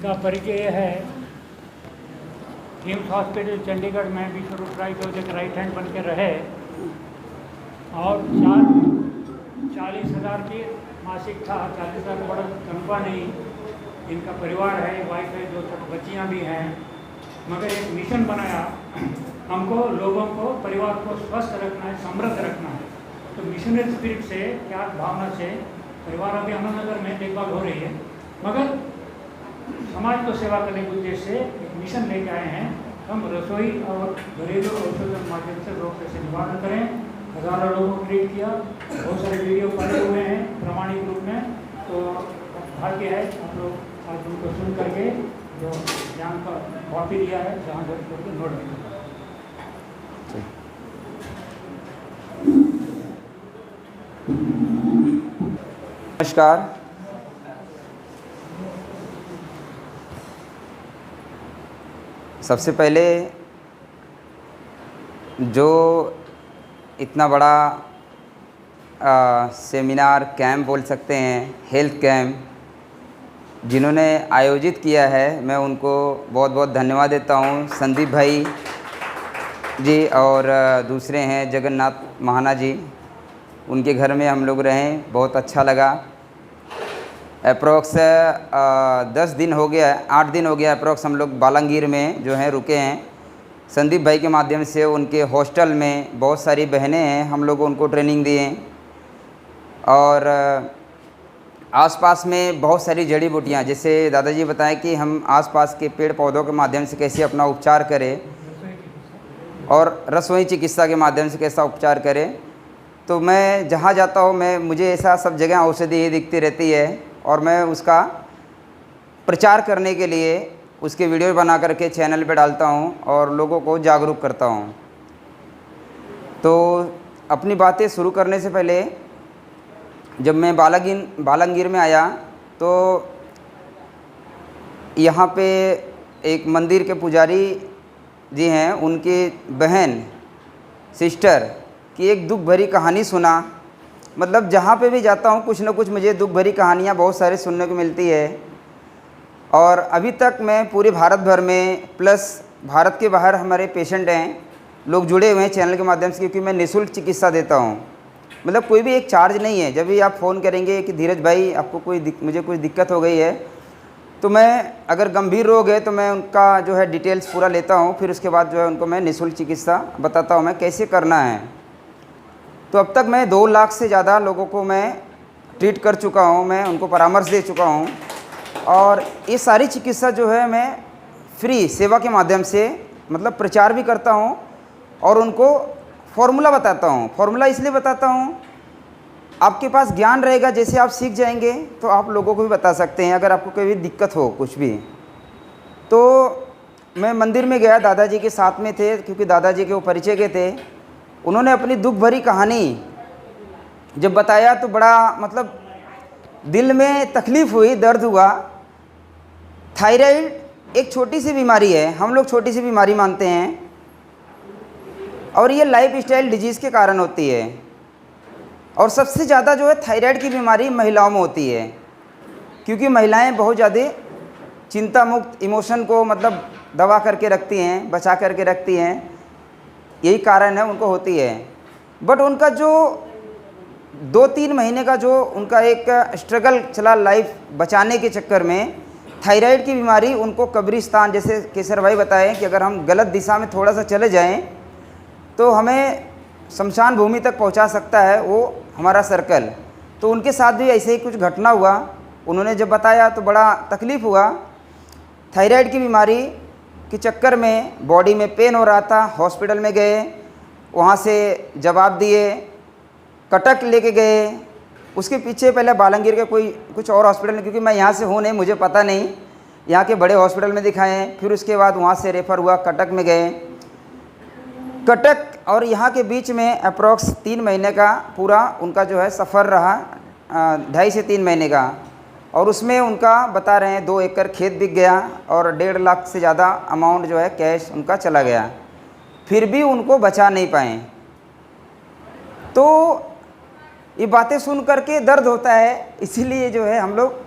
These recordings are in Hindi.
इनका परिचय है किम्स हॉस्पिटल चंडीगढ़ में विश्व रूप राय के एक राइट हैंड बन के रहे और 40,000 की मासिक था। 40,000 बड़ा तनख्वाह नहीं। इनका परिवार है, वाइफ है, 2 छोटी बच्चियाँ भी हैं। मगर एक मिशन बनाया, हमको लोगों को, परिवार को स्वस्थ रखना है, समृद्ध रखना है। तो मिशनरी स्पिरिट से, क्या भावना से परिवार अभी अहमदनगर में देखभाल हो रही है, मगर समाज को सेवा करने के उद्देश्य से एक मिशन लेके आए हैं। हम रसोई और घरेलू औषधों के माध्यम से रोग कैसे निवारण करें। हज़ारों लोगों को ट्रीट किया, बहुत सारे वीडियो पड़े हुए हैं प्रमाणिक रूप में। तो भाग्य है आप लोग आज उनको सुन करके जो ज्ञान का कॉपी दिया है, जहाँ घर करके नोट दिया। नमस्कार। सबसे पहले जो इतना बड़ा सेमिनार कैंप बोल सकते हैं, हेल्थ कैंप जिन्होंने आयोजित किया है, मैं उनको बहुत बहुत धन्यवाद देता हूँ। संदीप भाई जी और दूसरे हैं जगन्नाथ महाना जी, उनके घर में हम लोग रहें, बहुत अच्छा लगा। अप्रोक्स 10 दिन हो गया, 8 दिन हो गया अप्रोक्स हम लोग बालंगीर में जो हैं रुके हैं। संदीप भाई के माध्यम से उनके हॉस्टल में बहुत सारी बहनें हैं, हम लोग उनको ट्रेनिंग दिए। और आसपास में बहुत सारी जड़ी बूटियाँ, जैसे दादाजी बताएं कि हम आसपास के पेड़ पौधों के माध्यम से कैसे अपना उपचार करें और रसोई चिकित्सा के माध्यम से कैसा उपचार करें। तो मैं जहाँ जाता हूँ, मुझे ऐसा सब जगह औषधि दिखती रहती है और मैं उसका प्रचार करने के लिए उसके वीडियो बना करके चैनल पे डालता हूँ और लोगों को जागरूक करता हूँ। तो अपनी बातें शुरू करने से पहले, जब मैं बालंगीर में आया तो यहाँ पे एक मंदिर के पुजारी जी हैं, उनकी बहन सिस्टर की एक दुख भरी कहानी सुना। मतलब जहाँ पे भी जाता हूँ कुछ ना कुछ मुझे दुख भरी कहानियाँ बहुत सारे सुनने को मिलती है। और अभी तक मैं पूरे भारत भर में प्लस भारत के बाहर हमारे पेशेंट हैं, लोग जुड़े हुए हैं चैनल के माध्यम से, क्योंकि मैं निःशुल्क चिकित्सा देता हूँ। मतलब कोई भी एक चार्ज नहीं है। जब भी आप फ़ोन करेंगे कि धीरज भाई आपको मुझे कुछ दिक्कत हो गई है, तो मैं अगर गंभीर रोग है तो मैं उनका जो है डिटेल्स पूरा लेता हूँ। फिर उसके बाद जो है उनको मैं निःशुल्क चिकित्सा बताता हूँ मैं कैसे करना है। तो अब तक मैं 2 लाख से ज़्यादा लोगों को मैं ट्रीट कर चुका हूँ, मैं उनको परामर्श दे चुका हूँ। और ये सारी चिकित्सा जो है मैं फ्री सेवा के माध्यम से मतलब प्रचार भी करता हूँ और उनको फॉर्मूला बताता हूँ। फॉर्मूला इसलिए बताता हूँ, आपके पास ज्ञान रहेगा, जैसे आप सीख जाएंगे तो आप लोगों को भी बता सकते हैं अगर आपको कोई भी दिक्कत हो कुछ भी। तो मैं मंदिर में गया, दादाजी के साथ में थे क्योंकि दादाजी के वो परिचय के थे। उन्होंने अपनी दुख भरी कहानी जब बताया तो बड़ा मतलब दिल में तकलीफ़ हुई, दर्द हुआ। थायराइड एक छोटी सी बीमारी है, हम लोग छोटी सी बीमारी मानते हैं, और ये लाइफस्टाइल डिजीज़ के कारण होती है। और सबसे ज़्यादा जो है थायराइड की बीमारी महिलाओं में होती है, क्योंकि महिलाएं बहुत ज़्यादा चिंता मुक्त इमोशन को मतलब दबा करके रखती हैं, बचा करके रखती हैं, यही कारण है उनको होती है। बट उनका जो 2-3 महीने का जो उनका एक स्ट्रगल चला लाइफ बचाने के चक्कर में, थायराइड की बीमारी उनको कब्रिस्तान, जैसे केसर भाई बताएं कि अगर हम गलत दिशा में थोड़ा सा चले जाएं तो हमें शमशान भूमि तक पहुंचा सकता है वो हमारा सर्कल। तो उनके साथ भी ऐसे ही कुछ घटना हुआ। उन्होंने जब बताया तो बड़ा तकलीफ़ हुआ। थायराइड की बीमारी के चक्कर में बॉडी में पेन हो रहा था, हॉस्पिटल में गए, वहाँ से जवाब दिए, कटक लेके गए, उसके पीछे पहले बालंगीर के कुछ और हॉस्पिटल में, क्योंकि मैं यहाँ से हूँ नहीं, मुझे पता नहीं, यहाँ के बड़े हॉस्पिटल में दिखाएं। फिर उसके बाद वहाँ से रेफ़र हुआ, कटक में गए। कटक और यहाँ के बीच में अप्रॉक्स 3 महीने का पूरा उनका जो है सफ़र रहा, 2.5 से 3 महीने का। और उसमें उनका बता रहे हैं 2 एकड़ खेत बिक गया और 1.5 लाख से ज़्यादा अमाउंट जो है कैश उनका चला गया, फिर भी उनको बचा नहीं पाए। तो ये बातें सुन करके दर्द होता है, इसीलिए जो है हम लोग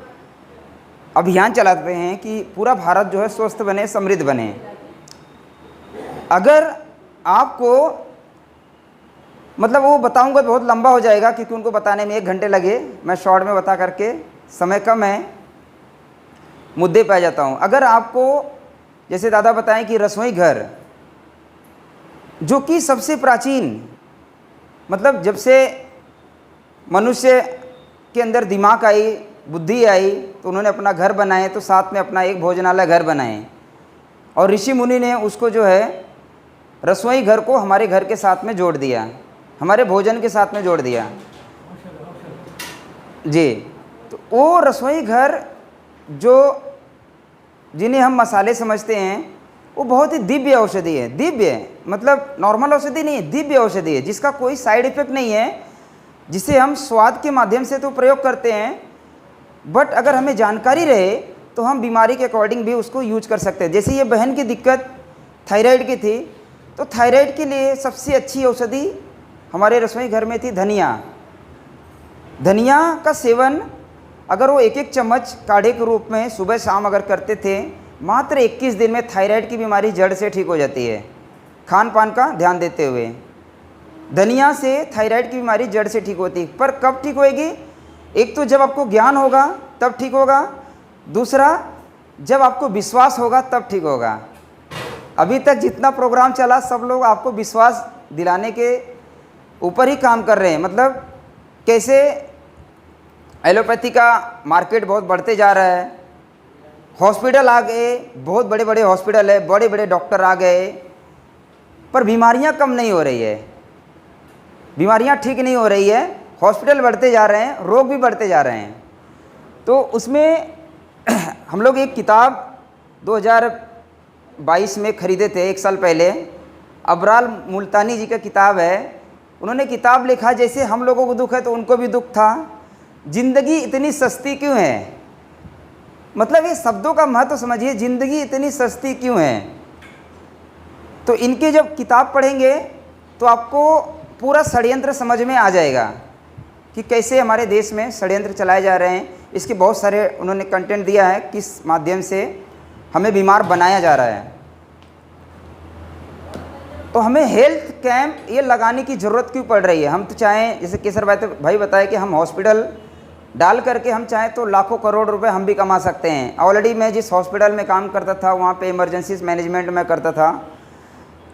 अभियान चलाते हैं कि पूरा भारत जो है स्वस्थ बने, समृद्ध बने। अगर आपको मतलब वो बताऊंगा तो बहुत लंबा हो जाएगा, क्योंकि उनको बताने में 1 घंटे लगे। मैं शॉर्ट में बता करके, समय कम है, मुद्दे पे आ जाता हूँ। अगर आपको जैसे दादा बताएं कि रसोई घर जो कि सबसे प्राचीन, मतलब जब से मनुष्य के अंदर दिमाग आई, बुद्धि आई, तो उन्होंने अपना घर बनाए, तो साथ में अपना एक भोजनालय घर बनाए, और ऋषि मुनि ने उसको जो है रसोई घर को हमारे घर के साथ में जोड़ दिया, हमारे भोजन के साथ में जोड़ दिया जी। तो वो रसोई घर जो जिन्हें हम मसाले समझते हैं, वो बहुत ही दिव्य औषधि है। दिव्य मतलब नॉर्मल औषधि नहीं है, दिव्य औषधि है, जिसका कोई साइड इफेक्ट नहीं है, जिसे हम स्वाद के माध्यम से तो प्रयोग करते हैं, बट अगर हमें जानकारी रहे तो हम बीमारी के अकॉर्डिंग भी उसको यूज कर सकते हैं। जैसे ये बहन की दिक्कत थायराइड की थी, तो थायराइड के लिए सबसे अच्छी औषधि हमारे रसोई घर में थी धनिया। धनिया का सेवन अगर वो 1-1 चम्मच काढ़े के रूप में सुबह शाम अगर करते थे, मात्र 21 दिन में थायराइड की बीमारी जड़ से ठीक हो जाती है। खान पान का ध्यान देते हुए धनिया से थायराइड की बीमारी जड़ से ठीक होती है। पर कब ठीक होएगी? एक तो जब आपको ज्ञान होगा तब ठीक होगा, दूसरा जब आपको विश्वास होगा तब ठीक होगा। अभी तक जितना प्रोग्राम चला सब लोग आपको विश्वास दिलाने के ऊपर ही काम कर रहे हैं। मतलब कैसे एलोपैथी का मार्केट बहुत बढ़ते जा रहा है, हॉस्पिटल आ गए, बहुत बड़े बड़े हॉस्पिटल है, बड़े बड़े डॉक्टर आ गए, पर बीमारियां कम नहीं हो रही है, बीमारियां ठीक नहीं हो रही है। हॉस्पिटल बढ़ते जा रहे हैं, रोग भी बढ़ते जा रहे हैं। तो उसमें हम लोग एक किताब 2022 में ख़रीदे थे, 1 साल पहले। अबराल मुल्तानी जी का किताब है। उन्होंने किताब लिखा, जैसे हम लोगों को दुख है तो उनको भी दुख था, ज़िंदगी इतनी सस्ती क्यों है। मतलब ये शब्दों का महत्व समझिए, ज़िंदगी इतनी सस्ती क्यों है। तो इनके जब किताब पढ़ेंगे तो आपको पूरा षड्यंत्र समझ में आ जाएगा कि कैसे हमारे देश में षड्यंत्र चलाए जा रहे हैं। इसके बहुत सारे उन्होंने कंटेंट दिया है, किस माध्यम से हमें बीमार बनाया जा रहा है। तो हमें हेल्थ कैंप ये लगाने की ज़रूरत क्यों पड़ रही है। हम तो चाहें, जैसे केसर भाई बताए कि हम हॉस्पिटल डाल करके हम चाहें तो लाखों करोड़ रुपए हम भी कमा सकते हैं। ऑलरेडी मैं जिस हॉस्पिटल में काम करता था वहाँ पे इमरजेंसी मैनेजमेंट में करता था,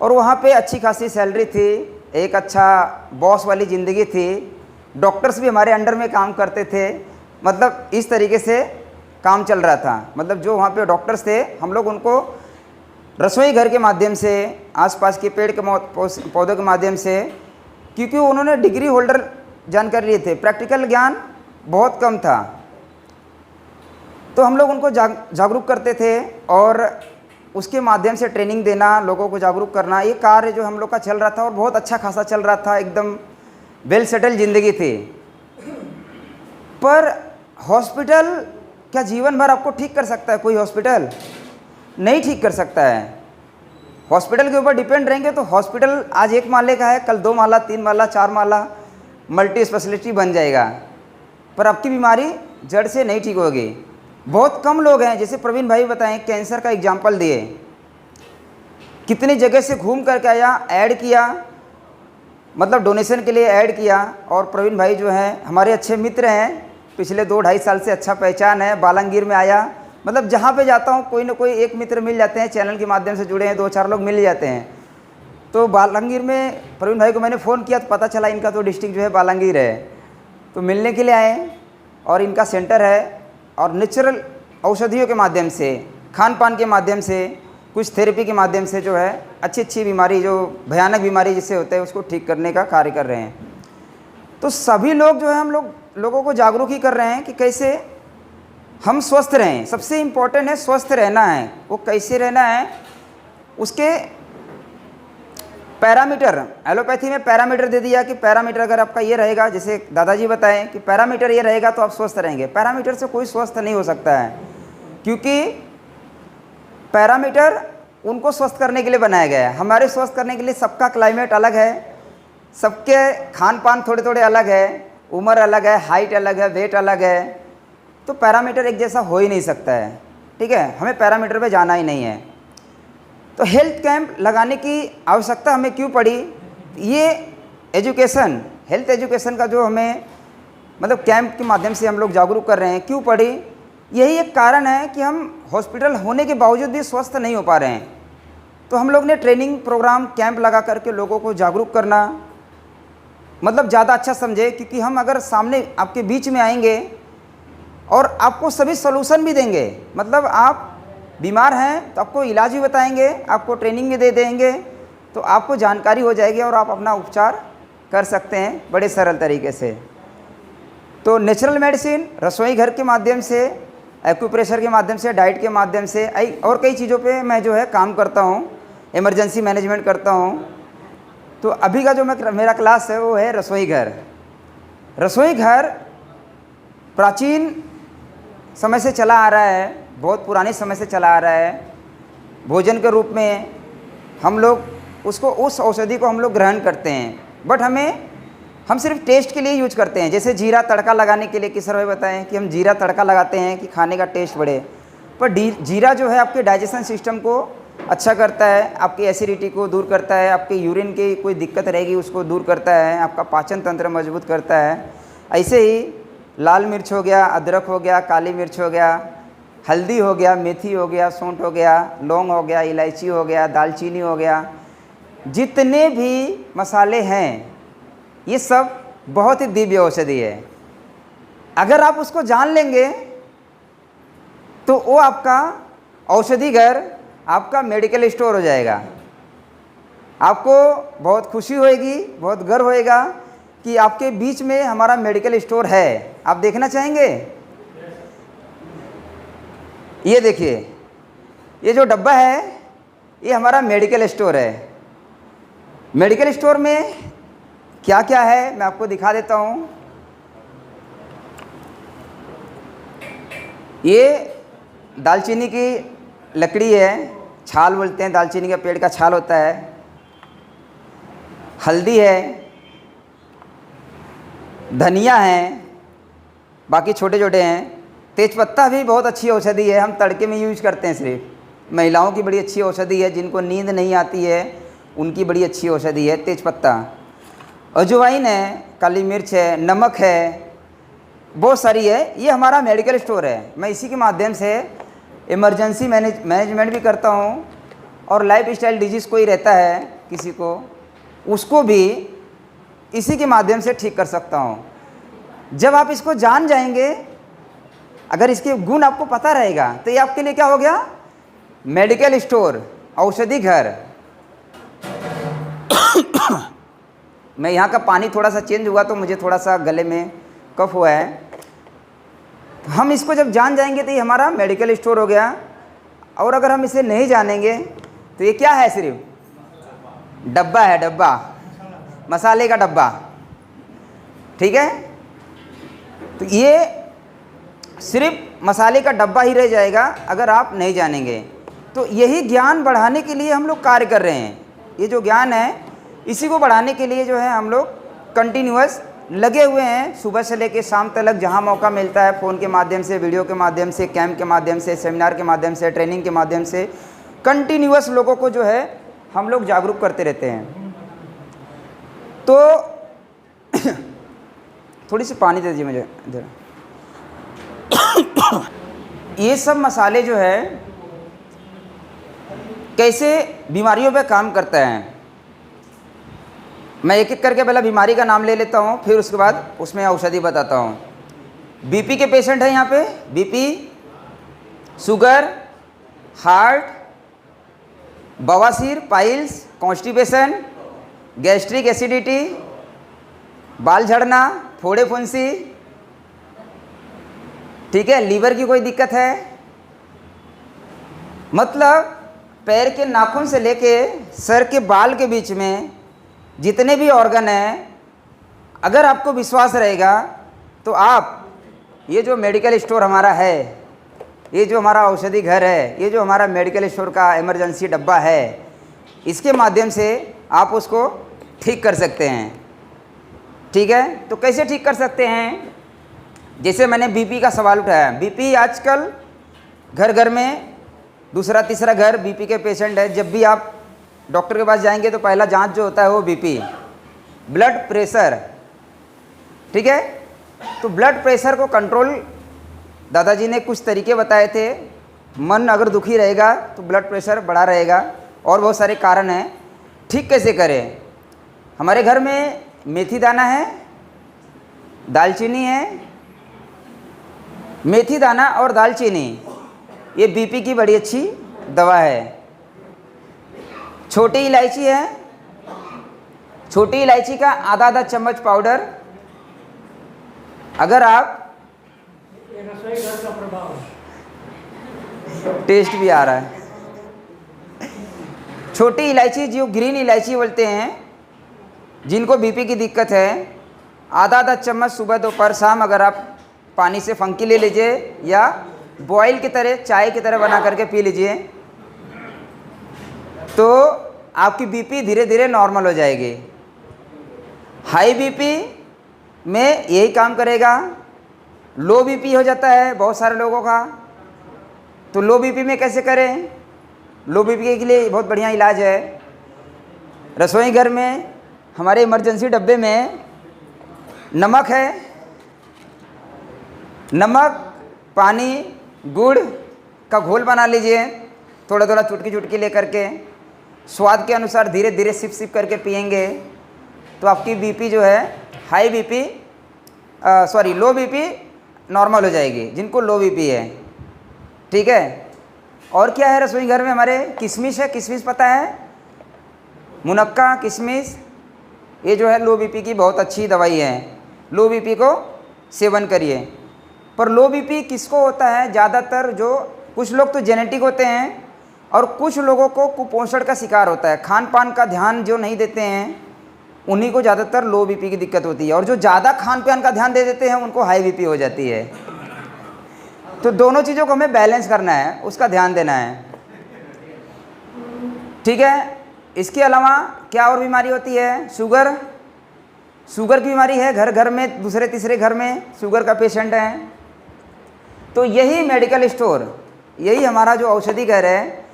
और वहाँ पे अच्छी खासी सैलरी थी, एक अच्छा बॉस वाली ज़िंदगी थी, डॉक्टर्स भी हमारे अंडर में काम करते थे। मतलब इस तरीके से काम चल रहा था। मतलब जो वहाँ पे डॉक्टर्स थे, हम लोग उनको रसोई घर के माध्यम से, आसपास के पेड़ के पौधों के माध्यम से, क्योंकि उन्होंने डिग्री होल्डर जानकारी लिए थे, प्रैक्टिकल ज्ञान बहुत कम था, तो हम लोग उनको जागरूक करते थे, और उसके माध्यम से ट्रेनिंग देना, लोगों को जागरूक करना, ये कार्य जो हम लोग का चल रहा था, और बहुत अच्छा खासा चल रहा था, एकदम वेल सेटल ज़िंदगी थी। पर हॉस्पिटल क्या जीवन भर आपको ठीक कर सकता है? कोई हॉस्पिटल नहीं ठीक कर सकता है। हॉस्पिटल के ऊपर डिपेंड रहेंगे तो हॉस्पिटल आज 1 माले का है, कल 2 माला, 3 माला, 4 माला मल्टी स्पेशलिटी बन जाएगा, पर आपकी बीमारी जड़ से नहीं ठीक होगी। बहुत कम लोग हैं, जैसे प्रवीण भाई बताएं, कैंसर का एग्जाम्पल दिए, कितनी जगह से घूम करके आया, ऐड किया, मतलब डोनेशन के लिए ऐड किया। और प्रवीण भाई जो हैं हमारे अच्छे मित्र हैं, पिछले 2-2.5 साल से अच्छा पहचान है। बालंगीर में आया, मतलब जहाँ पे जाता हूँ कोई ना कोई एक मित्र मिल जाते हैं, चैनल के माध्यम से जुड़े हैं, 2-4 लोग मिल जाते हैं। तो बालंगीर में प्रवीण भाई को मैंने फ़ोन किया तो पता चला इनका तो डिस्ट्रिक्ट जो है बालंगीर है, तो मिलने के लिए आए। और इनका सेंटर है, और नेचुरल औषधियों के माध्यम से, खान पान के माध्यम से, कुछ थेरेपी के माध्यम से जो है अच्छी बीमारी, जो भयानक बीमारी जिससे होता है, उसको ठीक करने का कार्य कर रहे हैं। तो सभी लोग जो है, हम लोगों को जागरूक ही कर रहे हैं कि कैसे हम स्वस्थ रहें। सबसे इम्पोर्टेंट है स्वस्थ रहना है। वो कैसे रहना है, उसके पैरामीटर, एलोपैथी में पैरामीटर दे दिया कि पैरामीटर अगर आपका ये रहेगा, जैसे दादाजी बताएं कि पैरामीटर ये रहेगा तो आप स्वस्थ रहेंगे। पैरामीटर से कोई स्वस्थ नहीं हो सकता है, क्योंकि पैरामीटर उनको स्वस्थ करने के लिए बनाया गया है। हमारे स्वस्थ करने के लिए सबका क्लाइमेट अलग है, सबके खान पान थोड़े थोड़े अलग है, उम्र अलग है, हाइट अलग है, वेट अलग है। तो पैरामीटर एक जैसा हो ही नहीं सकता है, ठीक है, हमें पैरामीटर पे जाना ही नहीं है। तो हेल्थ कैंप लगाने की आवश्यकता हमें क्यों पड़ी? ये एजुकेशन, हेल्थ एजुकेशन का जो हमें मतलब कैंप के माध्यम से हम लोग जागरूक कर रहे हैं, क्यों पड़ी? यही एक कारण है कि हम हॉस्पिटल होने के बावजूद भी स्वस्थ नहीं हो पा रहे हैं। तो हम लोग ने ट्रेनिंग प्रोग्राम कैंप लगा करके लोगों को जागरूक करना मतलब ज़्यादा अच्छा समझे, क्योंकि हम अगर सामने आपके बीच में आएंगे और आपको सभी सलूशन भी देंगे, मतलब आप बीमार हैं तो आपको इलाज भी बताएंगे, आपको ट्रेनिंग भी दे देंगे, तो आपको जानकारी हो जाएगी और आप अपना उपचार कर सकते हैं बड़े सरल तरीके से। तो नेचुरल मेडिसिन, रसोई घर के माध्यम से, एक्यूप्रेशर के माध्यम से, डाइट के माध्यम से और कई चीज़ों पे मैं जो है काम करता हूँ, इमरजेंसी मैनेजमेंट करता हूँ। तो अभी का जो मेरा क्लास है वो है रसोई घर। रसोई घर प्राचीन समय से चला आ रहा है, बहुत पुराने समय से चला आ रहा है। भोजन के रूप में हम लोग उसको, उस औषधि को हम लोग ग्रहण करते हैं, बट हम सिर्फ टेस्ट के लिए यूज करते हैं। जैसे जीरा तड़का लगाने के लिए किशोर भाई बताएं कि हम जीरा तड़का लगाते हैं कि खाने का टेस्ट बढ़े, पर जीरा जो है आपके डाइजेशन सिस्टम को अच्छा करता है, आपकी एसिडिटी को दूर करता है, आपके यूरिन की कोई दिक्कत रहेगी उसको दूर करता है, आपका पाचन तंत्र मजबूत करता है। ऐसे ही लाल मिर्च हो गया, अदरक हो गया, काली मिर्च हो गया, हल्दी हो गया, मेथी हो गया, सौंठ हो गया, लौंग हो गया, इलायची हो गया, दालचीनी हो गया, जितने भी मसाले हैं ये सब बहुत ही दिव्य औषधि है। अगर आप उसको जान लेंगे तो वो आपका औषधि घर, आपका मेडिकल स्टोर हो जाएगा। आपको बहुत खुशी होएगी, बहुत गर्व होएगा कि आपके बीच में हमारा मेडिकल स्टोर है। आप देखना चाहेंगे? ये देखिए, ये जो डब्बा है ये हमारा मेडिकल स्टोर है। मेडिकल स्टोर में क्या क्या है मैं आपको दिखा देता हूँ। ये दालचीनी की लकड़ी है, छाल बोलते हैं, दालचीनी का पेड़ का छाल होता है। हल्दी है, धनिया है, बाकी छोटे छोटे हैं। तेजपत्ता भी बहुत अच्छी औषधि है, हम तड़के में यूज करते हैं। सिर्फ महिलाओं की बड़ी अच्छी औषधि है, जिनको नींद नहीं आती है उनकी बड़ी अच्छी औषधि है तेजपत्ता। अजवाइन है, काली मिर्च है, नमक है, बहुत सारी है। ये हमारा मेडिकल स्टोर है। मैं इसी के माध्यम से इमरजेंसी मैनेजमेंट भी करता हूँ, और लाइफ स्टाइल डिजीज़ कोई रहता है किसी को, उसको भी इसी के माध्यम से ठीक कर सकता हूँ। जब आप इसको जान जाएंगे, अगर इसके गुण आपको पता रहेगा, तो ये आपके लिए क्या हो गया? मेडिकल स्टोर, औषधि घर। मैं यहाँ का पानी थोड़ा सा चेंज हुआ तो मुझे थोड़ा सा गले में कफ हुआ है। तो हम इसको जब जान जाएंगे तो ये हमारा मेडिकल स्टोर हो गया। और अगर हम इसे नहीं जानेंगे तो ये क्या है? सिर्फ डब्बा है, डब्बा, मसाले का डब्बा, ठीक है। तो ये सिर्फ मसाले का डब्बा ही रह जाएगा अगर आप नहीं जानेंगे। तो यही ज्ञान बढ़ाने के लिए हम लोग कार्य कर रहे हैं। ये जो ज्ञान है इसी को बढ़ाने के लिए जो है हम लोग कंटिन्यूअस लगे हुए हैं, सुबह से लेकर शाम तक जहां मौका मिलता है, फ़ोन के माध्यम से, वीडियो के माध्यम से, कैंप के माध्यम से, सेमिनार के माध्यम से, ट्रेनिंग के माध्यम से कंटिन्यूअस लोगों को जो है हम लोग जागरूक करते रहते हैं। तो थोड़ी सी पानी दे दीजिए मुझे इधर। ये सब मसाले जो है कैसे बीमारियों पे काम करता है, मैं एक एक करके पहले बीमारी का नाम ले लेता हूँ, फिर उसके बाद उसमें औषधि बताता हूँ। बीपी के पेशेंट हैं यहाँ पे, बीपी, शुगर, हार्ट, बवासीर, पाइल्स, कॉन्स्टिपेशन, गैस्ट्रिक एसिडिटी, बाल झड़ना, फोड़े फुंसी, ठीक है, लीवर की कोई दिक्कत है, मतलब पैर के नाखून से लेके सर के बाल के बीच में जितने भी ऑर्गन हैं, अगर आपको विश्वास रहेगा तो आप ये जो मेडिकल स्टोर हमारा है, ये जो हमारा औषधि घर है, ये जो हमारा मेडिकल स्टोर का इमरजेंसी डब्बा है, इसके माध्यम से आप उसको ठीक कर सकते हैं। ठीक है, तो कैसे ठीक कर सकते हैं? जैसे मैंने बीपी का सवाल उठाया, बीपी आजकल घर घर में दूसरा तीसरा घर बीपी के पेशेंट है। जब भी आप डॉक्टर के पास जाएंगे तो पहला जांच जो होता है वो बीपी, ब्लड प्रेशर, ठीक है। तो ब्लड प्रेशर को कंट्रोल दादाजी ने कुछ तरीके बताए थे। मन अगर दुखी रहेगा तो ब्लड प्रेशर बढ़ा रहेगा, और बहुत सारे कारण हैं। ठीक कैसे करें? हमारे घर में मेथी दाना है, दालचीनी है। मेथी दाना और दालचीनी ये बीपी की बड़ी अच्छी दवा है। छोटी इलायची है, छोटी इलायची का आधा चम्मच पाउडर अगर आप, ये रसोई घर का प्रभाव है। टेस्ट भी आ रहा है। छोटी इलायची जो ग्रीन इलायची बोलते हैं, जिनको बीपी की दिक्कत है, आधा चम्मच सुबह दोपहर शाम अगर आप पानी से फंकी ले लीजिए या बॉयल की तरह चाय की तरह बना करके पी लीजिए तो आपकी बीपी धीरे धीरे नॉर्मल हो जाएगी। हाई बीपी में यही काम करेगा। लो बीपी हो जाता है बहुत सारे लोगों का, तो लो बीपी में कैसे करें? लो बीपी के लिए बहुत बढ़िया इलाज है। रसोई घर में हमारे इमरजेंसी डब्बे में नमक है, नमक, पानी, गुड़ का घोल बना लीजिए, थोड़ा थोड़ा चुटकी चुटकी लेकर के स्वाद के अनुसार धीरे धीरे सिप सिप करके पिएंगे तो आपकी बीपी जो है high BP low BP normal हो जाएगी, जिनको लो बीपी है, ठीक है। और क्या है रसोई घर में हमारे? किशमिश है, किशमिश पता है, मुनक्का, किशमिश, ये जो है लो बीपी की बहुत अच्छी दवाई है। लो बीपी को सेवन करिए। पर लो बीपी किसको होता है? ज़्यादातर जो कुछ लोग तो जेनेटिक होते हैं और कुछ लोगों को कुपोषण का शिकार होता है, खान पान का ध्यान जो नहीं देते हैं उन्हीं को ज़्यादातर लो बीपी की दिक्कत होती है, और जो ज़्यादा खान पान का ध्यान दे देते हैं उनको हाई बीपी हो जाती है। तो दोनों चीज़ों को हमें बैलेंस करना है, उसका ध्यान देना है, ठीक है। इसके अलावा क्या और बीमारी होती है? शुगर, शुगर की बीमारी है, घर घर में दूसरे तीसरे घर में शुगर का पेशेंट है। तो यही मेडिकल स्टोर, यही हमारा जो औषधि घर है,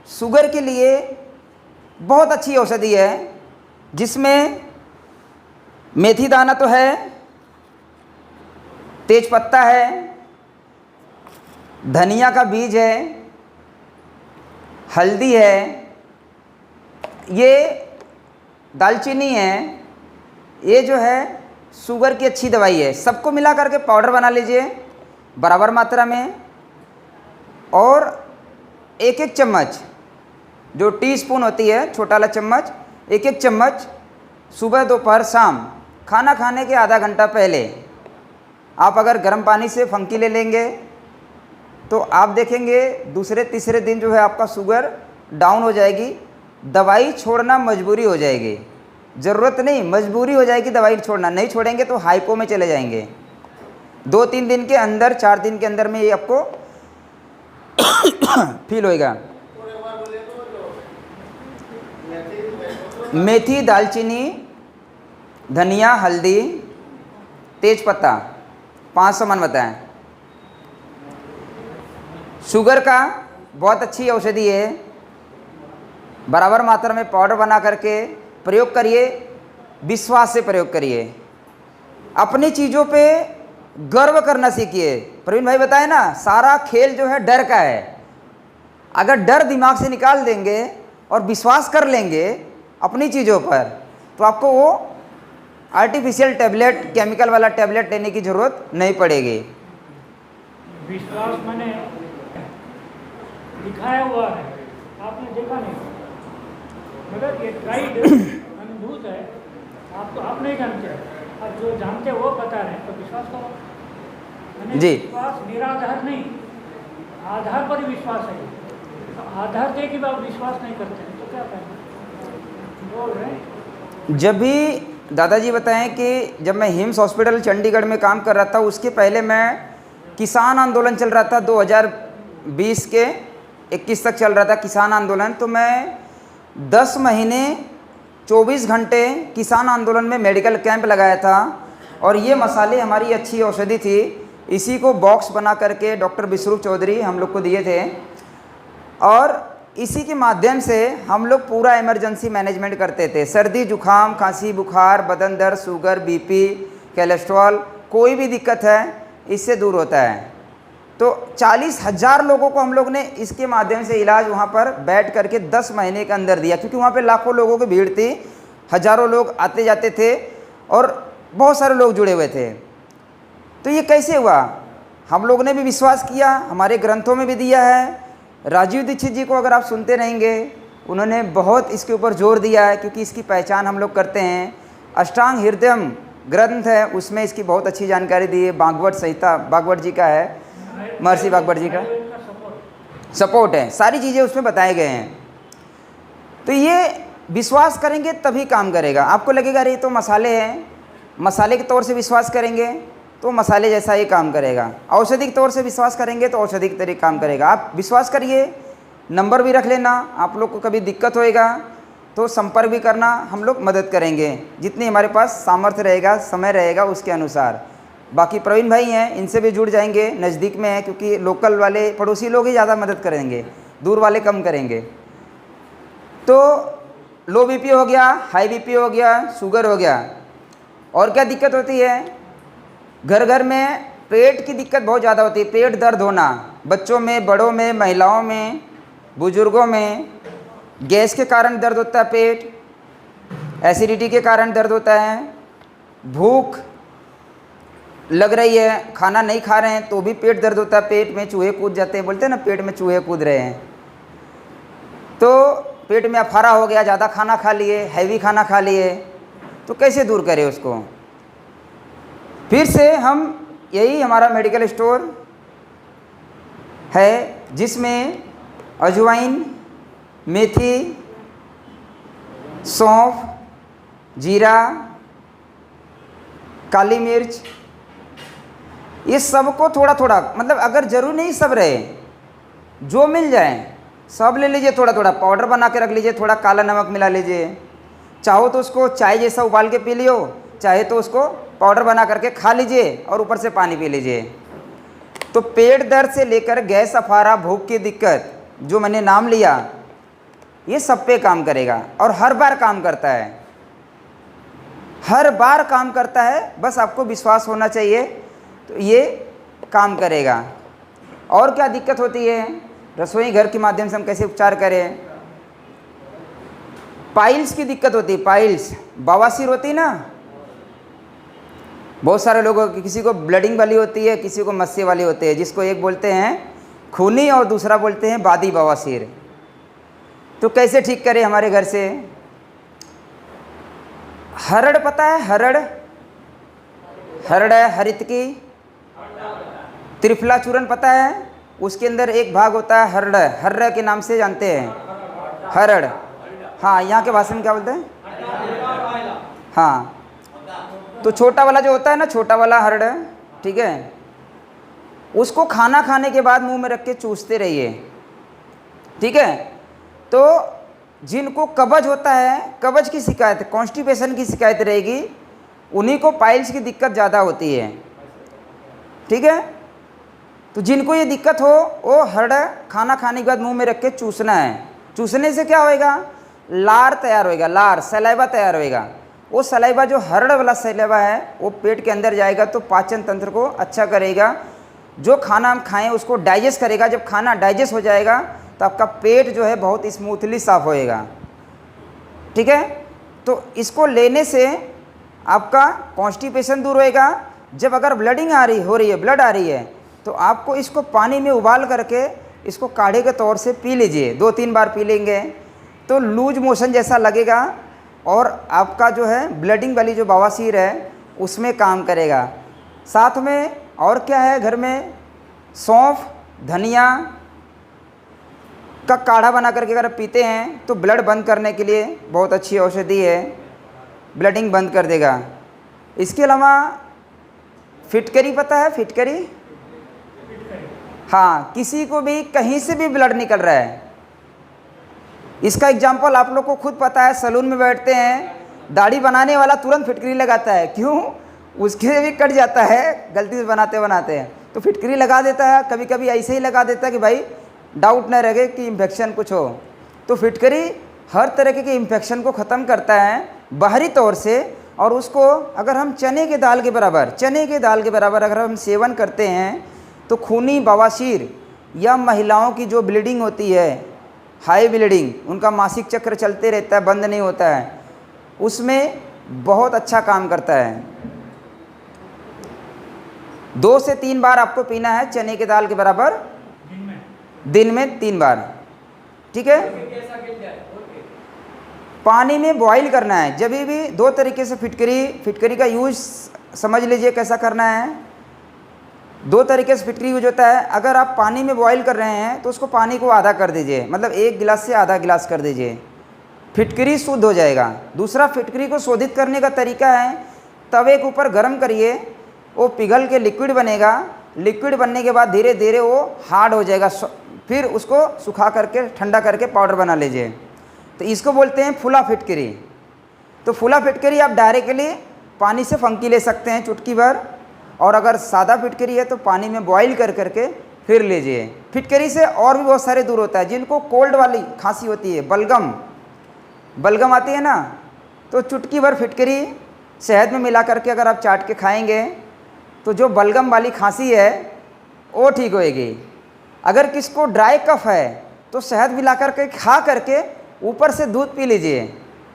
शुगर के लिए बहुत अच्छी औषधि है, जिसमें मेथी दाना तो है, तेज पत्ता है, धनिया का बीज है, हल्दी है, ये दालचीनी है, ये जो है शुगर की अच्छी दवाई है। सबको मिला करके पाउडर बना लीजिए बराबर मात्रा में, और एक एक चम्मच, जो टीस्पून होती है छोटा वाला चम्मच, एक एक चम्मच सुबह दोपहर शाम खाना खाने के आधा घंटा पहले आप अगर गर्म पानी से फंकी ले लेंगे तो आप देखेंगे दूसरे तीसरे दिन जो है आपका शुगर डाउन हो जाएगी। दवाई छोड़ना मजबूरी हो जाएगी, ज़रूरत नहीं, मजबूरी हो जाएगी दवाई छोड़ना। नहीं छोड़ेंगे तो हाइपो में चले जाएंगे। 2-3 दिन के अंदर, 4 दिन के अंदर में ये आपको फील होएगा। मेथी, दालचीनी, धनिया, हल्दी, तेज पत्ता, 5 सामान बताएं। शुगर का बहुत अच्छी औषधि है, बराबर मात्रा में पाउडर बना करके प्रयोग करिए, विश्वास से प्रयोग करिए। अपनी चीज़ों पे गर्व करना सीखिए। प्रवीण भाई बताए ना, सारा खेल जो है डर का है। अगर डर दिमाग से निकाल देंगे और विश्वास कर लेंगे अपनी चीज़ों पर, तो आपको वो आर्टिफिशियल टैबलेट, केमिकल वाला टैबलेट लेने की ज़रूरत नहीं पड़ेगी। विश्वास मैंने दिखाया हुआ है, आपने देखा नहीं, मगर ये गाइड अनुभूत है। आप नहीं जानते, अब जो जानते वो बता रहे हैं, तो विश्वास करो। मैंने जी। विश्वास निराधार नहीं, आधार पर ही विश्वास है। तो आधार दे कि आप विश्वास नहीं करते हैं तो क्या करें? बोल रहे हैं। जब भी दादाजी बताएं कि जब मैं हिम्स हॉस्पिटल चंडीगढ़ में काम कर रहा था, उसके पहले मैं किसान आंदोलन चल रहा था 2020 के 21 तक चल रहा था किसान आंदोलन। तो मैं 10 महीने 24 घंटे किसान आंदोलन में मेडिकल कैंप लगाया था, और ये मसाले हमारी अच्छी औषधि थी। इसी को बॉक्स बना करके डॉक्टर विश्वरूप चौधरी हम लोग को दिए थे, और इसी के माध्यम से हम लोग पूरा इमरजेंसी मैनेजमेंट करते थे। सर्दी जुखाम, खांसी, बुखार, बदन दर्द, शुगर, बीपी, कोलेस्ट्रॉल, कोई भी दिक्कत है इससे दूर होता है। तो 40,000 लोगों को हम लोग ने इसके माध्यम से इलाज वहाँ पर बैठ करके 10 महीने के अंदर दिया, क्योंकि वहाँ पे लाखों लोगों की भीड़ थी, हज़ारों लोग आते जाते थे और बहुत सारे लोग जुड़े हुए थे। तो ये कैसे हुआ? हम लोग ने भी विश्वास किया, हमारे ग्रंथों में भी दिया है। राजीव दीक्षित जी को अगर आप सुनते रहेंगे, उन्होंने बहुत इसके ऊपर जोर दिया है, क्योंकि इसकी पहचान हम लोग करते हैं। अष्टांग हृदयम ग्रंथ है, उसमें इसकी बहुत अच्छी जानकारी दी है। भागवत संहिता भागवत जी का है, महर्षि भागवत जी का सपोर्ट है, सारी चीज़ें उसमें बताए गए हैं। तो ये विश्वास करेंगे तभी काम करेगा। आपको लगेगा अरे ये तो मसाले हैं, मसाले के तौर से विश्वास करेंगे तो मसाले जैसा ही काम करेगा। औषधि के तौर से विश्वास करेंगे तो औषधि के तरीके काम करेगा। आप विश्वास करिए, नंबर भी रख लेना, आप लोग को कभी दिक्कत होएगा तो संपर्क भी करना, हम लोग मदद करेंगे जितनी हमारे पास सामर्थ्य रहेगा, समय रहेगा उसके अनुसार। बाकी प्रवीण भाई हैं, इनसे भी जुड़ जाएंगे, नज़दीक में है, क्योंकि लोकल वाले पड़ोसी लोग ही ज़्यादा मदद करेंगे, दूर वाले कम करेंगे। तो लो बीपी हो गया, हाई बीपी हो गया, शुगर हो गया, और क्या दिक्कत होती है? घर घर में पेट की दिक्कत बहुत ज़्यादा होती है। पेट दर्द होना बच्चों में, बड़ों में, महिलाओं में, बुजुर्गों में। गैस के कारण दर्द होता है पेट, एसिडिटी के कारण दर्द होता है, भूख लग रही है, खाना नहीं खा रहे हैं तो भी पेट दर्द होता है, पेट में चूहे कूद जाते हैं, बोलते हैं ना पेट में चूहे कूद रहे हैं। तो पेट में अफारा हो गया, ज़्यादा खाना खा लिए, हैवी खाना खा लिए, तो कैसे दूर करें उसको? फिर से हम यही हमारा मेडिकल स्टोर है, जिसमें अजवाइन, मेथी, सौंफ, जीरा, काली मिर्च, ये सबको थोड़ा थोड़ा, मतलब अगर ज़रूर नहीं सब रहे, जो मिल जाए सब ले लीजिए, थोड़ा थोड़ा पाउडर बना के रख लीजिए, थोड़ा काला नमक मिला लीजिए। चाहो तो उसको चाय जैसा उबाल के पी लियो, चाहे तो उसको पाउडर बना करके खा लीजिए और ऊपर से पानी पी लीजिए। तो पेट दर्द से लेकर गैस, अफारा, भूख की दिक्कत जो मैंने नाम लिया, ये सब पे काम करेगा और हर बार काम करता है, हर बार काम करता है। बस आपको विश्वास होना चाहिए, तो ये काम करेगा। और क्या दिक्कत होती है? रसोई घर के माध्यम से हम कैसे उपचार करें? पाइल्स की दिक्कत होती है, पाइल्स, बवासीर होती है ना, बहुत सारे लोगों की, किसी को ब्लडिंग वाली होती है, किसी को मस्से वाली होती है, जिसको एक बोलते हैं खूनी और दूसरा बोलते हैं बादी बवासीर। तो कैसे ठीक करें हमारे घर से? हरड़ पता है? हरड़, हरड़ है हरित की। त्रिफला चूर्ण पता है? उसके अंदर एक भाग होता है हरड़, हर्र के नाम से जानते हैं, हरड़। हाँ, यहाँ के भाषा में क्या बोलते हैं? हाँ, तो छोटा वाला जो होता है ना, छोटा वाला हरड़, ठीक है, उसको खाना खाने के बाद मुंह में रख के चूसते रहिए, ठीक है। तो जिनको कब्ज होता है, कब्ज की शिकायत, कॉन्स्टिपेशन की शिकायत रहेगी, उन्हीं को पाइल्स की दिक्कत ज़्यादा होती है, ठीक है। तो जिनको ये दिक्कत हो, वो हरड़ खाना खाने के बाद मुंह में रख के चूसना है। चूसने से क्या होएगा? लार तैयार होएगा, लार, सलाइवा तैयार होएगा। वो सलाइवा जो हरड़ वाला सलाइवा है, वो पेट के अंदर जाएगा तो पाचन तंत्र को अच्छा करेगा, जो खाना हम खाएं उसको डाइजेस्ट करेगा। जब खाना डाइजेस्ट हो जाएगा तो आपका पेट जो है बहुत स्मूथली साफ होएगा, ठीक है। तो इसको लेने से आपका कॉन्स्टिपेशन दूर होएगा। जब अगर ब्लडिंग हो रही है, ब्लड आ रही है, तो आपको इसको पानी में उबाल करके इसको काढ़े के तौर से पी लीजिए। 2-3 बार पी लेंगे तो लूज मोशन जैसा लगेगा और आपका जो है ब्लडिंग वाली जो बवासीर है उसमें काम करेगा। साथ में और क्या है घर में? सौंफ, धनिया का काढ़ा बना करके अगर पीते हैं तो ब्लड बंद करने के लिए बहुत अच्छी औषधि है, ब्लडिंग बंद कर देगा। इसके अलावा फिटकरी पता है? फिटकरी, हाँ, किसी को भी कहीं से भी ब्लड निकल रहा है, इसका एग्जाम्पल आप लोग को खुद पता है। सैलून में बैठते हैं, दाढ़ी बनाने वाला तुरंत फिटकरी लगाता है, क्यों? उसके भी कट जाता है गलती से बनाते बनाते हैं, तो फिटकरी लगा देता है। कभी कभी ऐसे ही लगा देता है कि भाई डाउट न रहे कि इन्फेक्शन कुछ हो। तो फिटकरी हर तरह के इन्फेक्शन को ख़त्म करता है बाहरी तौर से, और उसको अगर हम चने के दाल के बराबर अगर हम सेवन करते हैं तो खूनी बवासीर या महिलाओं की जो ब्लीडिंग होती है, हाई ब्लीडिंग, उनका मासिक चक्र चलते रहता है, बंद नहीं होता है, उसमें बहुत अच्छा काम करता है। 2 से 3 बार आपको पीना है चने के दाल के बराबर दिन में 3 बार, ठीक है। पानी में बॉईल करना है जब भी। 2 तरीके से फिटकरी का यूज समझ लीजिए कैसा करना है। 2 तरीके से फिटकरी यूज होता है। अगर आप पानी में बॉईल कर रहे हैं तो उसको पानी को आधा कर दीजिए, मतलब 1 गिलास से आधा गिलास कर दीजिए, फिटकरी शुद्ध हो जाएगा। दूसरा, फिटकरी को शोधित करने का तरीका है, तवे के ऊपर गर्म करिए, वो पिघल के लिक्विड बनेगा। लिक्विड बनने के बाद धीरे धीरे वो हार्ड हो जाएगा, फिर उसको सुखा करके ठंडा करके पाउडर बना लीजिए। तो इसको बोलते हैं फुला फिटकरी। तो फुला फिटकरी आप डायरेक्टली पानी से फंकी ले सकते हैं चुटकी भर, और अगर सादा फिटकरी है तो पानी में बॉईल कर करके फिर लीजिए। फिटकरी से और भी बहुत सारे दूर होता है। जिनको कोल्ड वाली खांसी होती है, बलगम आती है ना, तो चुटकी भर फिटकरी शहद में मिला करके अगर आप चाट के खाएंगे तो जो बलगम वाली खांसी है वो ठीक होएगी। अगर किसको ड्राई कफ है तो शहद मिला करके खा करके ऊपर से दूध पी लीजिए,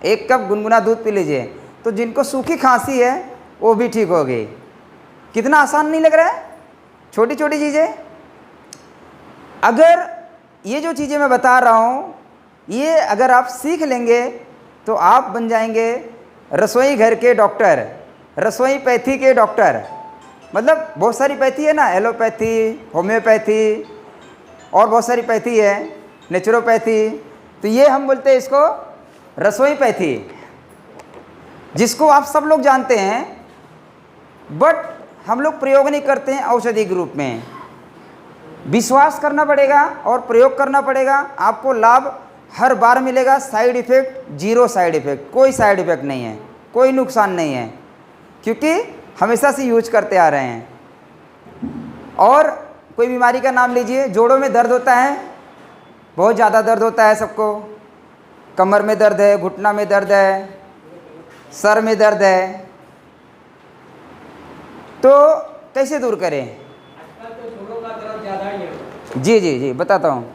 1 कप गुनगुना दूध पी लीजिए, तो जिनको सूखी खांसी है वो भी ठीक होगी। कितना आसान नहीं लग रहा है, छोटी छोटी चीज़ें। अगर ये जो चीज़ें मैं बता रहा हूँ ये अगर आप सीख लेंगे तो आप बन जाएंगे रसोई घर के डॉक्टर, रसोई पैथी के डॉक्टर। मतलब बहुत सारी पैथी है ना, एलोपैथी, होम्योपैथी और बहुत सारी पैथी है, नेचुरोपैथी। तो ये हम बोलते हैं इसको रसोई पैथी, जिसको आप सब लोग जानते हैं, बट हम लोग प्रयोग नहीं करते हैं औषधि के रूप में। विश्वास करना पड़ेगा और प्रयोग करना पड़ेगा, आपको लाभ हर बार मिलेगा। साइड इफ़ेक्ट 0 साइड इफ़ेक्ट, कोई साइड इफ़ेक्ट नहीं है, कोई नुकसान नहीं है, क्योंकि हमेशा से यूज करते आ रहे हैं। और कोई बीमारी का नाम लीजिए, जोड़ों में दर्द होता है, बहुत ज़्यादा दर्द होता है सबको, कमर में दर्द है, घुटना में दर्द है, सर में दर्द है, तो कैसे दूर करें? आजकल तो जोड़ों का दर्द ज़्यादा ही है। जी बताता हूँ।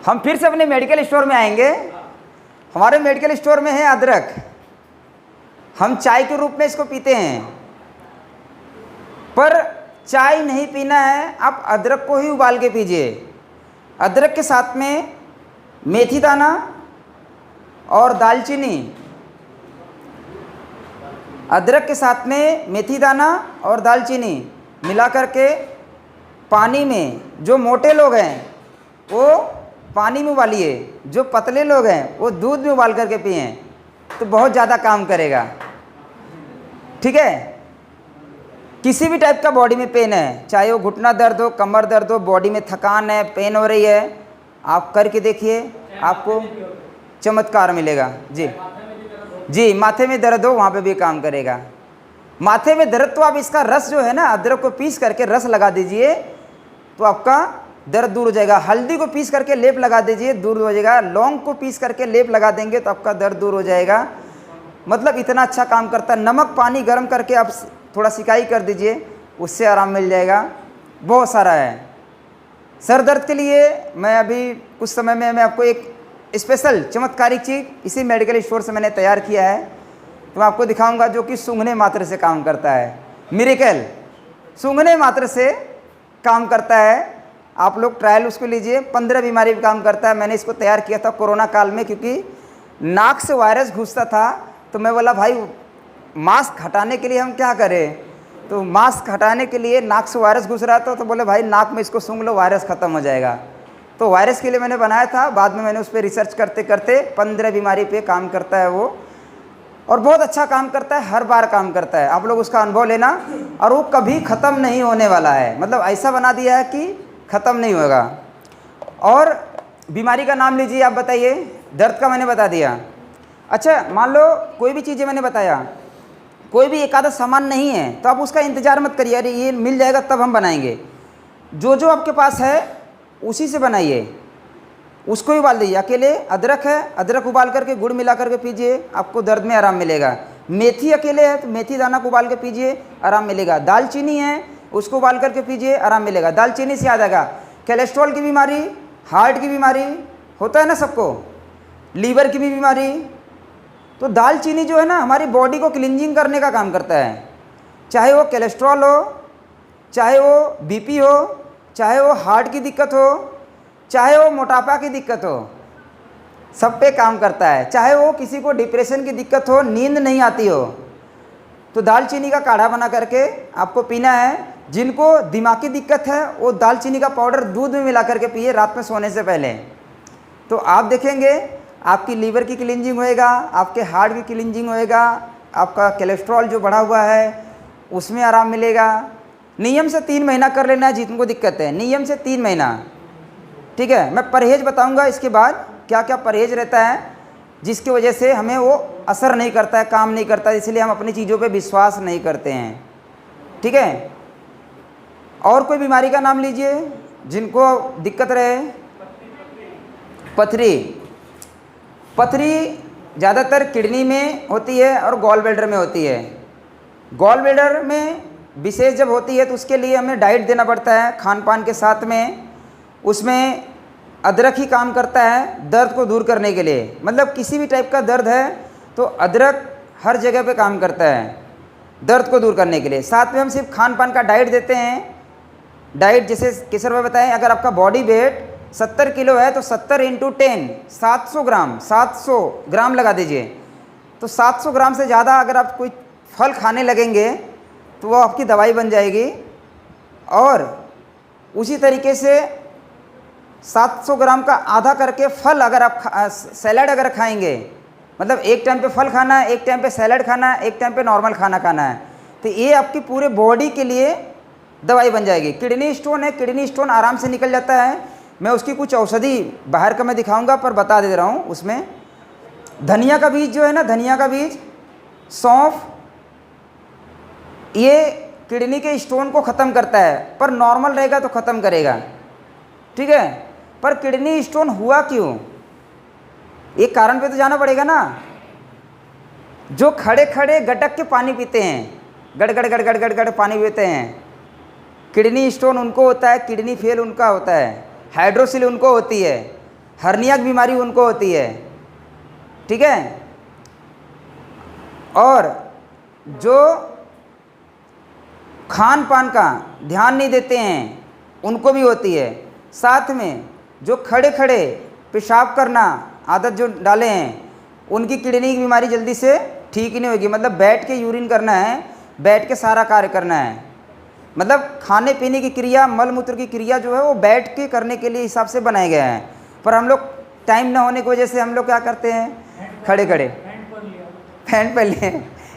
हम फिर से अपने मेडिकल स्टोर में आएंगे। हमारे मेडिकल स्टोर में है अदरक। हम चाय के रूप में इसको पीते हैं, पर चाय नहीं पीना है, आप अदरक को ही उबाल के पीजिए। अदरक के साथ में मेथी दाना और दालचीनी, अदरक के साथ में मेथी दाना और दालचीनी मिला करके पानी में, जो मोटे लोग हैं वो पानी में उबालिए, जो पतले लोग हैं वो दूध में उबाल करके पिएं, तो बहुत ज़्यादा काम करेगा, ठीक है। किसी भी टाइप का बॉडी में पेन है, चाहे वो घुटना दर्द हो, कमर दर्द हो, बॉडी में थकान है, पेन हो रही है, आप करके देखिए, आपको चमत्कार मिलेगा। जी माथे में दर्द हो वहाँ पे भी काम करेगा। माथे में दर्द तो आप इसका रस जो है ना, अदरक को पीस करके रस लगा दीजिए तो आपका दर्द दूर हो जाएगा। हल्दी को पीस करके लेप लगा दीजिए, दूर हो जाएगा। लौंग को पीस करके लेप लगा देंगे तो आपका दर्द दूर हो जाएगा। मतलब इतना अच्छा काम करता है। नमक पानी गर्म करके आप थोड़ा सिकाई कर दीजिए, उससे आराम मिल जाएगा। बहुत सारा है। सर दर्द के लिए मैं अभी कुछ समय में मैं आपको एक स्पेशल चमत्कारिक चीज़ इसी मेडिकल स्टोर से मैंने तैयार किया है, तो मैं आपको दिखाऊंगा, जो कि सूंघने मात्र से काम करता है। मिरेकल सूंघने मात्र से काम करता है। आप लोग ट्रायल उसको लीजिए। 15 बीमारी पे काम करता है। मैंने इसको तैयार किया था कोरोना काल में, क्योंकि नाक से वायरस घुसता था। तो मैं बोला भाई मास्क हटाने के लिए हम क्या करें, तो मास्क हटाने के लिए नाक से वायरस घुस रहा था, तो बोले भाई नाक में इसको सूंघ लो, वायरस ख़त्म हो जाएगा। तो वायरस के लिए मैंने बनाया था। बाद में मैंने उस पर रिसर्च करते करते 15 बीमारी पे काम करता है वो, और बहुत अच्छा काम करता है, हर बार काम करता है। आप लोग उसका अनुभव लेना, और वो कभी ख़त्म नहीं होने वाला है। मतलब ऐसा बना दिया है कि ख़त्म नहीं होगा। और बीमारी का नाम लीजिए, आप बताइए। दर्द का मैंने बता दिया। अच्छा मान लो कोई भी चीज़ें मैंने बताया, कोई भी एक आधा सामान नहीं है तो आप उसका इंतज़ार मत करिए, अरे ये मिल जाएगा तब हम बनाएंगे। जो जो आपके पास है उसी से बनाइए, उसको ही उबाल दीजिए। अकेले अदरक है, अदरक उबाल करके गुड़ मिला करके पीजिए, आपको दर्द में आराम मिलेगा। मेथी अकेले है तो मेथी दाना को उबाल के पीजिए, आराम मिलेगा। दालचीनी है, उसको उबाल करके पीजिए, आराम मिलेगा। दालचीनी से याद आएगा, कोलेस्ट्रॉल की बीमारी, हार्ट की बीमारी होता है ना सबको, लीवर की भी बीमारी, तो दालचीनी जो है ना हमारी बॉडी को क्लींजिंग करने का काम करता है। चाहे वो कोलेस्ट्रॉल हो, चाहे वो बीपी हो, चाहे वो हार्ट की दिक्कत हो, चाहे वो मोटापा की दिक्कत हो, सब पे काम करता है। चाहे वो किसी को डिप्रेशन की दिक्कत हो, नींद नहीं आती हो, तो दालचीनी का काढ़ा बना करके आपको पीना है। जिनको दिमाग की दिक्कत है वो दालचीनी का पाउडर दूध में मिला करके पिए रात में सोने से पहले, तो आप देखेंगे आपकी लीवर की क्लींजिंग होएगा, आपके हार्ट की क्लींजिंग होएगा, आपका कोलेस्ट्रॉल जो बढ़ा हुआ है उसमें आराम मिलेगा। नियम से 3 महीना कर लेना है जिनको दिक्कत है, नियम से 3 महीना, ठीक है। मैं परहेज़ बताऊंगा इसके बाद क्या क्या परहेज़ रहता है जिसकी वजह से हमें वो असर नहीं करता है, काम नहीं करता है, इसलिए हम अपनी चीज़ों पे विश्वास नहीं करते हैं, ठीक है। और कोई बीमारी का नाम लीजिए जिनको दिक्कत रहे। पथरी, पथरी ज़्यादातर किडनी में होती है और गॉल ब्लैडर में होती है। गॉल ब्लैडर में विशेष जब होती है तो उसके लिए हमें डाइट देना पड़ता है खान पान के साथ में। उसमें अदरक ही काम करता है दर्द को दूर करने के लिए, मतलब किसी भी टाइप का दर्द है तो अदरक हर जगह पे काम करता है दर्द को दूर करने के लिए। साथ में हम सिर्फ खान पान का डाइट देते हैं। डाइट जैसे केसर भाई बताएं, अगर आपका बॉडी वेट 70 किलो है तो 70 × 10 700 ग्राम, 700 ग्राम लगा दीजिए। तो 700 ग्राम से ज़्यादा अगर आप कोई फल खाने लगेंगे तो वो आपकी दवाई बन जाएगी। और उसी तरीके से 700 ग्राम का आधा करके फल अगर आप सैलड अगर खाएंगे, मतलब एक टाइम पे फल खाना है, एक टाइम पे सैलड खाना है, एक टाइम पे नॉर्मल खाना खाना है, तो ये आपकी पूरे बॉडी के लिए दवाई बन जाएगी। किडनी स्टोन है, किडनी स्टोन आराम से निकल जाता है। मैं उसकी कुछ औषधि बाहर का मैं दिखाऊंगा पर बता दे रहा हूँ। उसमें धनिया का बीज जो है ना, धनिया का बीज, सौंफ, ये किडनी के स्टोन को ख़त्म करता है, पर नॉर्मल रहेगा तो ख़त्म करेगा, ठीक है। पर किडनी स्टोन हुआ क्यों, एक कारण पे तो जाना पड़ेगा ना। जो खड़े खड़े गटक के पानी पीते हैं, गड़गड़ गड़गड़ गड़गड़ पानी पीते हैं, किडनी स्टोन उनको होता है, किडनी फेल उनका होता है, हाइड्रोसिल उनको होती है, हर्निया की बीमारी उनको होती है, ठीक है। और जो खान पान का ध्यान नहीं देते हैं उनको भी होती है। साथ में जो खड़े खड़े पेशाब करना आदत जो डाले हैं उनकी किडनी की बीमारी जल्दी से ठीक ही नहीं होगी। मतलब बैठ के यूरिन करना है, बैठ के सारा कार्य करना है, मतलब खाने पीने की क्रिया, मल मूत्र की क्रिया जो है वो बैठ के करने के लिए हिसाब से बनाए गए हैं। पर हम लोग टाइम ना होने की वजह से हम लोग क्या करते हैं, खड़े खड़े पैंट पहन लिए,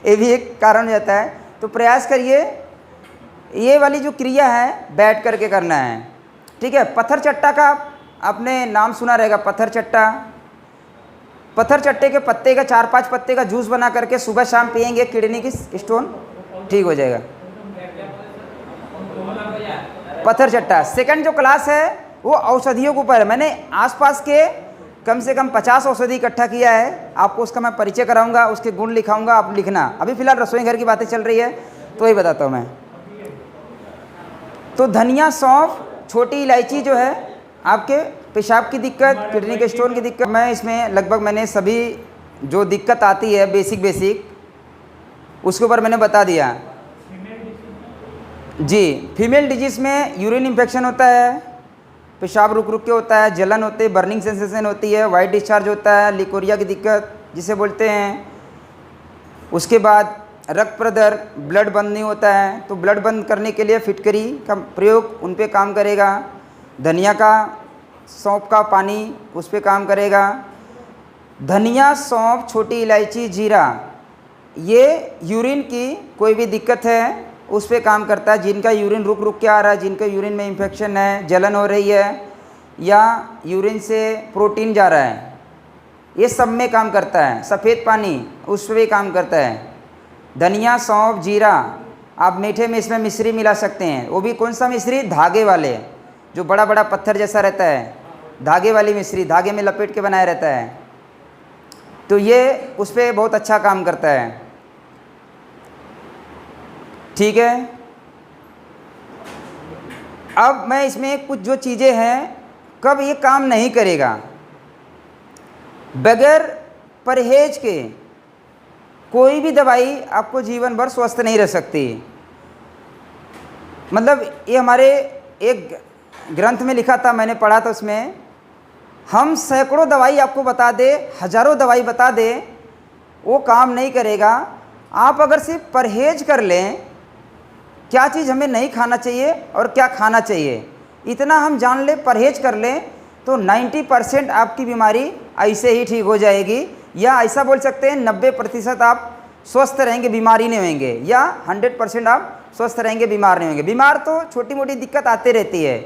ये भी एक कारण हो जाता है। तो प्रयास करिए ये वाली जो क्रिया है बैठ करके करना है, ठीक है। पत्थर चट्टा का आपने नाम सुना रहेगा, पत्थर चट्टा। पत्थर चट्टे के पत्ते का 4-5 पत्ते का जूस बना करके सुबह शाम पिएंगे, किडनी की स्टोन ठीक हो जाएगा। पत्थर चट्टा। सेकंड जो क्लास है वो औषधियों के ऊपर है। मैंने आसपास के कम से कम 50 औषधि इकट्ठा किया है, आपको उसका मैं परिचय कराऊंगा, उसके गुण लिखाऊंगा, आप लिखना। अभी फिलहाल रसोई घर की बातें चल रही है तो वही बताता हूँ मैं। तो धनिया, सौंफ, छोटी इलायची जो है आपके पेशाब की दिक्कत, किडनी के स्टोन की दिक्कत, मैं इसमें लगभग मैंने सभी जो दिक्कत आती है बेसिक उसके ऊपर मैंने बता दिया जी। फीमेल डिजीज़ में यूरिन इन्फेक्शन होता है, पेशाब रुक रुक के होता है, जलन होती है, बर्निंग सेंसेशन होती है, वाइट डिस्चार्ज होता है, लिकोरिया की दिक्कत जिसे बोलते हैं। उसके बाद रक्त प्रदर, ब्लड बंद नहीं होता है, तो ब्लड बंद करने के लिए फिटकरी का प्रयोग उन पे काम करेगा। धनिया का, सौंफ का पानी उस पे काम करेगा। धनिया, सौंफ, छोटी इलायची, जीरा, ये यूरिन की कोई भी दिक्कत है उस पे काम करता है। जिनका यूरिन रुक रुक के आ रहा है, जिनका यूरिन में इन्फेक्शन है, जलन हो रही है या यूरिन से प्रोटीन जा रहा है, ये सब में काम करता है। सफ़ेद पानी उस पर भी काम करता है। धनिया, सौंफ, जीरा, आप मीठे में इसमें मिश्री मिला सकते हैं। वो भी कौन सा मिश्री? धागे वाले, जो बड़ा बड़ा पत्थर जैसा रहता है, धागे वाली मिश्री, धागे में लपेट के बनाया रहता है। तो ये उस पर बहुत अच्छा काम करता है। ठीक है, अब मैं इसमें कुछ जो चीज़ें हैं, कब ये काम नहीं करेगा, बगैर परहेज के कोई भी दवाई आपको जीवन भर स्वस्थ नहीं रह सकती। मतलब ये हमारे एक ग्रंथ में लिखा था, मैंने पढ़ा था, उसमें हम सैकड़ों दवाई आपको बता दे, हजारों दवाई बता दे, वो काम नहीं करेगा। आप अगर सिर्फ परहेज कर लें, क्या चीज़ हमें नहीं खाना चाहिए और क्या खाना चाहिए, इतना हम जान लें, परहेज कर लें, तो 90% आपकी बीमारी ऐसे ही ठीक हो जाएगी। या ऐसा बोल सकते हैं 90% आप स्वस्थ रहेंगे, बीमारी नहीं होंगे, या 100% आप स्वस्थ रहेंगे, बीमार नहीं होंगे। बीमार तो छोटी मोटी दिक्कत आती रहती है,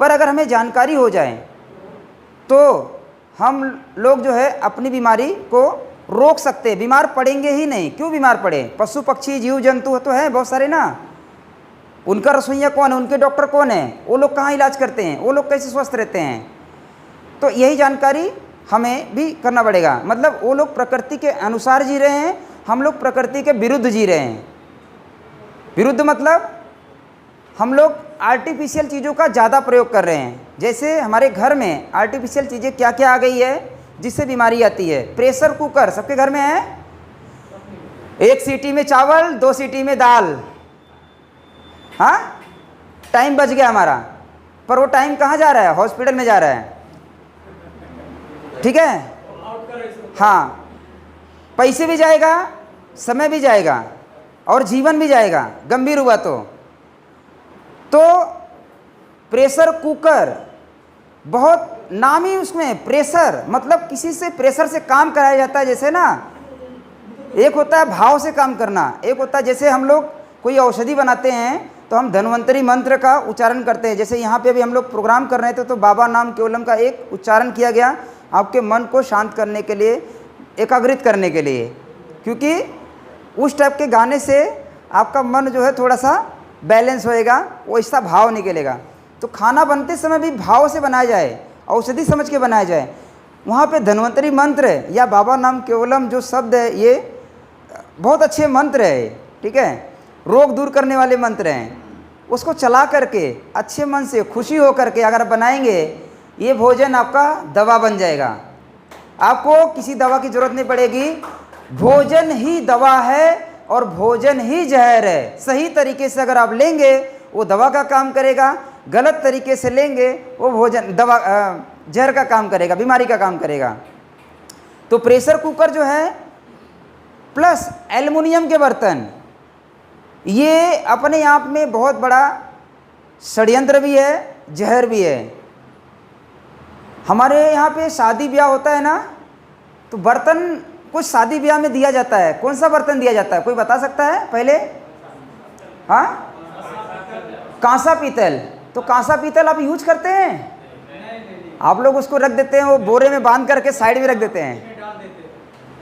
पर अगर हमें जानकारी हो जाए तो हम लोग जो है अपनी बीमारी को रोक सकते हैं, बीमार पड़ेंगे ही नहीं। क्यों बीमार पड़े? पशु पक्षी जीव जंतु तो है बहुत सारे ना, उनका रसोइया कौन है, उनके डॉक्टर कौन है, वो लोग कहाँ इलाज करते हैं, वो लोग कैसे स्वस्थ रहते हैं। तो यही जानकारी हमें भी करना पड़ेगा। मतलब वो लोग प्रकृति के अनुसार जी रहे हैं, हम लोग प्रकृति के विरुद्ध जी रहे हैं। विरुद्ध मतलब हम लोग आर्टिफिशियल चीज़ों का ज़्यादा प्रयोग कर रहे हैं। जैसे हमारे घर में आर्टिफिशियल चीज़ें क्या क्या आ गई है जिससे बीमारी आती है। प्रेशर कुकर सबके घर में है, 1 सीटी में चावल, 2 सीटी में दाल। हाँ, टाइम बच गया हमारा, पर वो टाइम कहाँ जा रहा है? हॉस्पिटल में जा रहा है। ठीक है, हाँ, पैसे भी जाएगा, समय भी जाएगा और जीवन भी जाएगा गंभीर हुआ तो प्रेशर कुकर बहुत नामी, उसमें प्रेशर मतलब किसी से प्रेशर से काम कराया जाता है। जैसे ना, एक होता है भाव से काम करना, एक होता है जैसे हम लोग कोई औषधि बनाते हैं तो हम धन्वंतरी मंत्र का उच्चारण करते हैं। जैसे यहाँ पे भी हम लोग प्रोग्राम कर रहे थे तो बाबा नाम केवलम का एक उच्चारण किया गया आपके मन को शांत करने के लिए, एकाग्रित करने के लिए, क्योंकि उस टाइप के गाने से आपका मन जो है थोड़ा सा बैलेंस होएगा, वो ऐसा भाव निकलेगा। तो खाना बनते समय भी भाव से बनाया जाए, औषधि समझ के बनाया जाए। वहाँ पे धन्वंतरी मंत्र या बाबा नाम केवलम जो शब्द है, ये बहुत अच्छे मंत्र है। ठीक है, रोग दूर करने वाले मंत्र हैं। उसको चला करके अच्छे मन से खुशी हो करके अगर बनाएंगे, ये भोजन आपका दवा बन जाएगा। आपको किसी दवा की ज़रूरत नहीं पड़ेगी। भोजन ही दवा है और भोजन ही जहर है। सही तरीके से अगर आप लेंगे वो दवा का काम करेगा, गलत तरीके से लेंगे वो भोजन दवा जहर का काम करेगा, बीमारी का काम करेगा। तो प्रेशर कुकर जो है प्लस एल्युमिनियम के बर्तन, ये अपने आप में बहुत बड़ा षड्यंत्र भी है, जहर भी है। हमारे यहाँ पे शादी ब्याह होता है ना, तो बर्तन कुछ शादी ब्याह में दिया जाता है। कौन सा बर्तन दिया जाता है, कोई बता सकता है पहले? हाँ, कांसा पीतल। तो कांसा पीतल आप यूज करते हैं? आप लोग उसको रख देते हैं, वो बोरे में बांध करके साइड में रख देते हैं।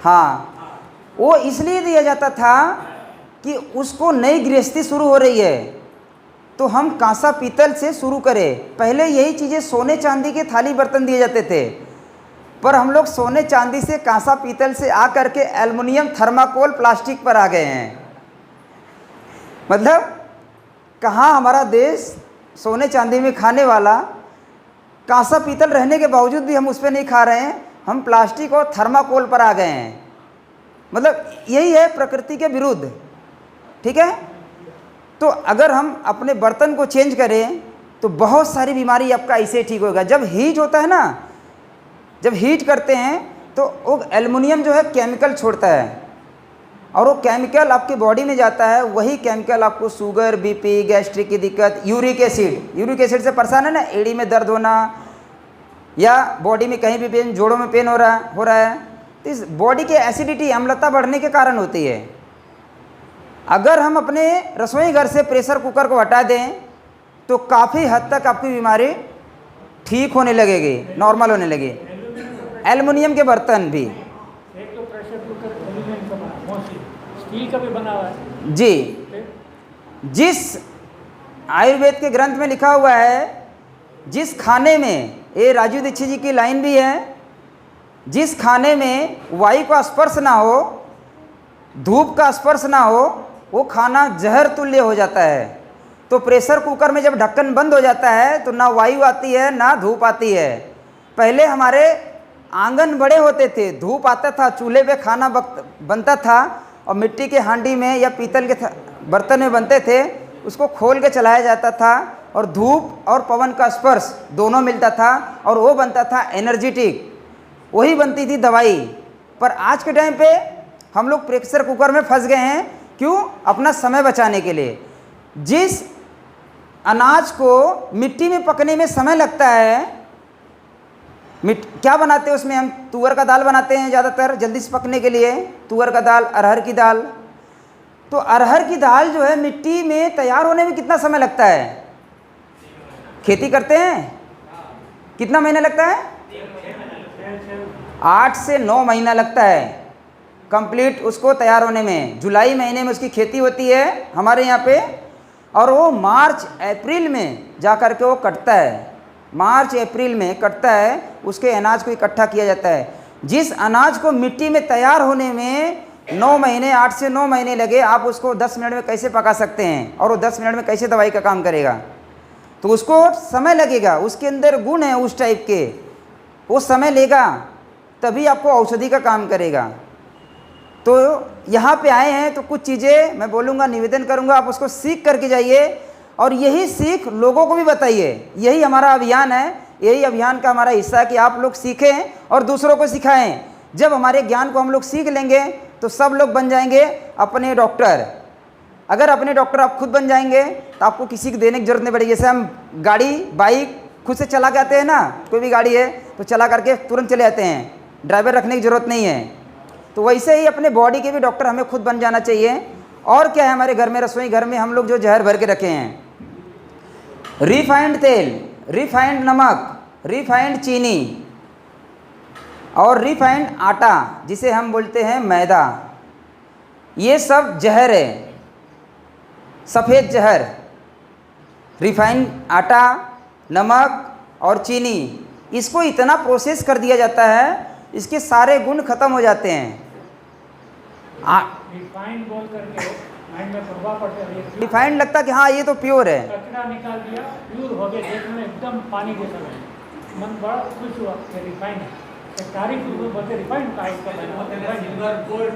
हाँ, वो इसलिए दिया जाता था कि उसको नई गृहस्थी शुरू हो रही है तो हम कांसा पीतल से शुरू करें। पहले यही चीज़ें सोने चांदी के थाली बर्तन दिए जाते थे, पर हम लोग सोने चांदी से, कांसा पीतल से आ करके एल्युमिनियम, थर्माकोल, प्लास्टिक पर आ गए हैं। मतलब कहाँ हमारा देश सोने चांदी में खाने वाला, कांसा पीतल रहने के बावजूद भी हम उस पर नहीं खा रहे हैं, हम प्लास्टिक और थर्माकोल पर आ गए हैं। मतलब यही है प्रकृति के विरुद्ध। ठीक है, तो अगर हम अपने बर्तन को चेंज करें तो बहुत सारी बीमारी आपका ऐसे ठीक होगा। जब हीट होता है ना, जब हीट करते हैं तो वो एल्युमिनियम जो है केमिकल छोड़ता है और वो केमिकल आपकी बॉडी में जाता है। वही केमिकल आपको शुगर, बीपी, गैस्ट्रिक की दिक्कत, यूरिक एसिड से परेशान है ना, एड़ी में दर्द होना या बॉडी में कहीं भी पेन, जोड़ों में पेन हो रहा है, तो इस बॉडी के एसिडिटी, अम्लता बढ़ने के कारण होती है। अगर हम अपने रसोई घर से प्रेशर कुकर को हटा दें तो काफ़ी हद तक आपकी बीमारी ठीक होने लगेगी, नॉर्मल होने लगी। एल्युमिनियम के बर्तन भी, एक तो प्रेशर कुकर एल्यूमिनियम का बना, मोस्टली स्टील का भी बना हुआ है। जी, फिर जिस आयुर्वेद के ग्रंथ में लिखा हुआ है, जिस खाने में, ये राजू दीक्षित जी की लाइन भी है, जिस खाने में वायु का स्पर्श ना हो, धूप का स्पर्श ना हो, वो खाना जहर तुल्य हो जाता है। तो प्रेशर कुकर में जब ढक्कन बंद हो जाता है तो ना वायु आती है ना धूप आती है। पहले हमारे आंगन बड़े होते थे, धूप आता था, चूल्हे पे खाना बनता था और मिट्टी के हांडी में या पीतल के बर्तन में बनते थे, उसको खोल के चलाया जाता था और धूप और पवन का स्पर्श दोनों मिलता था और वो बनता था एनर्जेटिक, वही बनती थी दवाई। पर आज के टाइम पे हम लोग प्रेशर कुकर में फंस गए हैं। क्यों? अपना समय बचाने के लिए। जिस अनाज को मिट्टी में पकने में समय लगता है, क्या बनाते हैं उसमें हम? तुअर का दाल बनाते हैं ज़्यादातर जल्दी से पकने के लिए, तुअर का दाल, अरहर की दाल। तो अरहर की दाल जो है मिट्टी में तैयार होने में कितना समय लगता है? खेती करते हैं, कितना महीना लगता है? 8 से 9 महीना लगता है कंप्लीट उसको तैयार होने में। जुलाई महीने में उसकी खेती होती है हमारे यहाँ पे, और वो मार्च अप्रैल में जा कर के वो कटता है। मार्च अप्रैल में कटता है, उसके अनाज को इकट्ठा किया जाता है। जिस अनाज को मिट्टी में तैयार होने में 9 महीने, 8 से 9 महीने लगे, आप उसको 10 मिनट में कैसे पका सकते हैं? और वो 10 मिनट में कैसे दवाई का काम करेगा? तो उसको समय लगेगा, उसके अंदर गुण है उस टाइप के, वो समय लेगा, तभी आपको औषधि का काम करेगा। तो यहाँ पे आए हैं तो कुछ चीज़ें मैं बोलूँगा, निवेदन करूँगा, आप उसको सीख करके जाइए और यही सीख लोगों को भी बताइए। यही हमारा अभियान है, यही अभियान का हमारा हिस्सा है कि आप लोग सीखें और दूसरों को सिखाएं। जब हमारे ज्ञान को हम लोग सीख लेंगे तो सब लोग बन जाएंगे अपने डॉक्टर। अगर अपने डॉक्टर आप खुद बन जाएंगे तो आपको किसी को देने की जरूरत नहीं पड़ेगी। जैसे हम गाड़ी, बाइक खुद से चला के आते हैं ना, कोई भी गाड़ी है तो चला करके तुरंत चले आते हैं, ड्राइवर रखने की ज़रूरत नहीं है। तो वैसे ही अपने बॉडी के भी डॉक्टर हमें खुद बन जाना चाहिए। और क्या है हमारे घर में, रसोई घर में हम लोग जो जहर भर के रखे हैं, रिफाइंड तेल, रिफाइंड नमक, रिफाइंड चीनी और रिफाइंड आटा, जिसे हम बोलते हैं मैदा, ये सब जहर है, सफ़ेद जहर। रिफाइंड आटा, नमक और चीनी, इसको इतना प्रोसेस कर दिया जाता है, इसके सारे गुण खत्म हो जाते हैं। रिफाइंड बोल करके माइंड में प्रभाव पड़ता है। रिफाइंड लगता कि हाँ ये तो प्योर है, कचरा निकाल दिया, प्योर हो गया, देखने में एकदम पानी जैसा लगा। मन बड़ा खुश हुआ कि रिफाइंड है। तारीफ बोलते रिफाइंड का इसका सिल्वर गोल्ड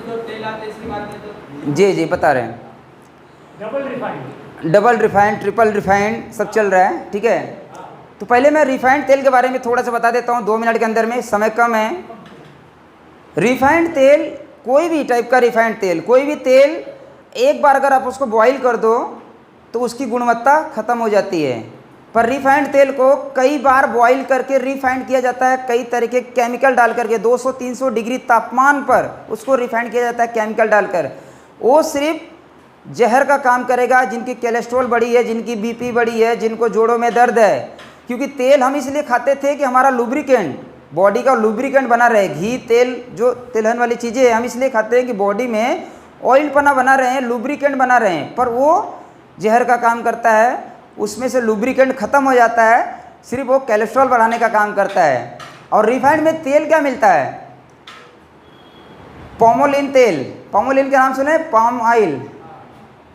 जो तेल आते हैं इसकी बात में तो जी जी बता रहे हैं। Double refined, double refined, triple refined सब चल रहा है, ठीक है। तो पहले मैं रिफाइंड तेल के बारे में थोड़ा सा बता देता हूँ 2 मिनट के अंदर में, समय कम है। रिफाइंड तेल, कोई भी टाइप का रिफाइंड तेल, कोई भी तेल एक बार अगर आप उसको बॉईल कर दो तो उसकी गुणवत्ता ख़त्म हो जाती है। पर रिफाइंड तेल को कई बार बॉईल करके रिफाइंड किया जाता है, कई तरह के केमिकल डाल करके 200-300 डिग्री तापमान पर उसको रिफाइंड किया जाता है केमिकल डालकर। वो सिर्फ जहर का काम करेगा जिनकी कोलेस्ट्रॉल बढ़ी है, जिनकी बीपी बढ़ी है, जिनको जोड़ों में दर्द है। क्योंकि तेल हम इसलिए खाते थे कि हमारा लुब्रिकेंट, बॉडी का लुब्रिकेंट बना रहे। घी, तेल, जो तिलहन वाली चीज़ें हैं हम इसलिए खाते हैं कि बॉडी में ऑयल पना बना रहे हैं, लुब्रिकेंट बना रहे हैं। पर वो जहर का काम करता है, उसमें से लुब्रिकेंट ख़त्म हो जाता है, सिर्फ वो कोलेस्ट्रॉल बढ़ाने का काम करता है। और रिफाइंड में तेल क्या मिलता है? पॉमोलिन तेल, पॉमोलिन का नाम सुने, पाम ऑयल,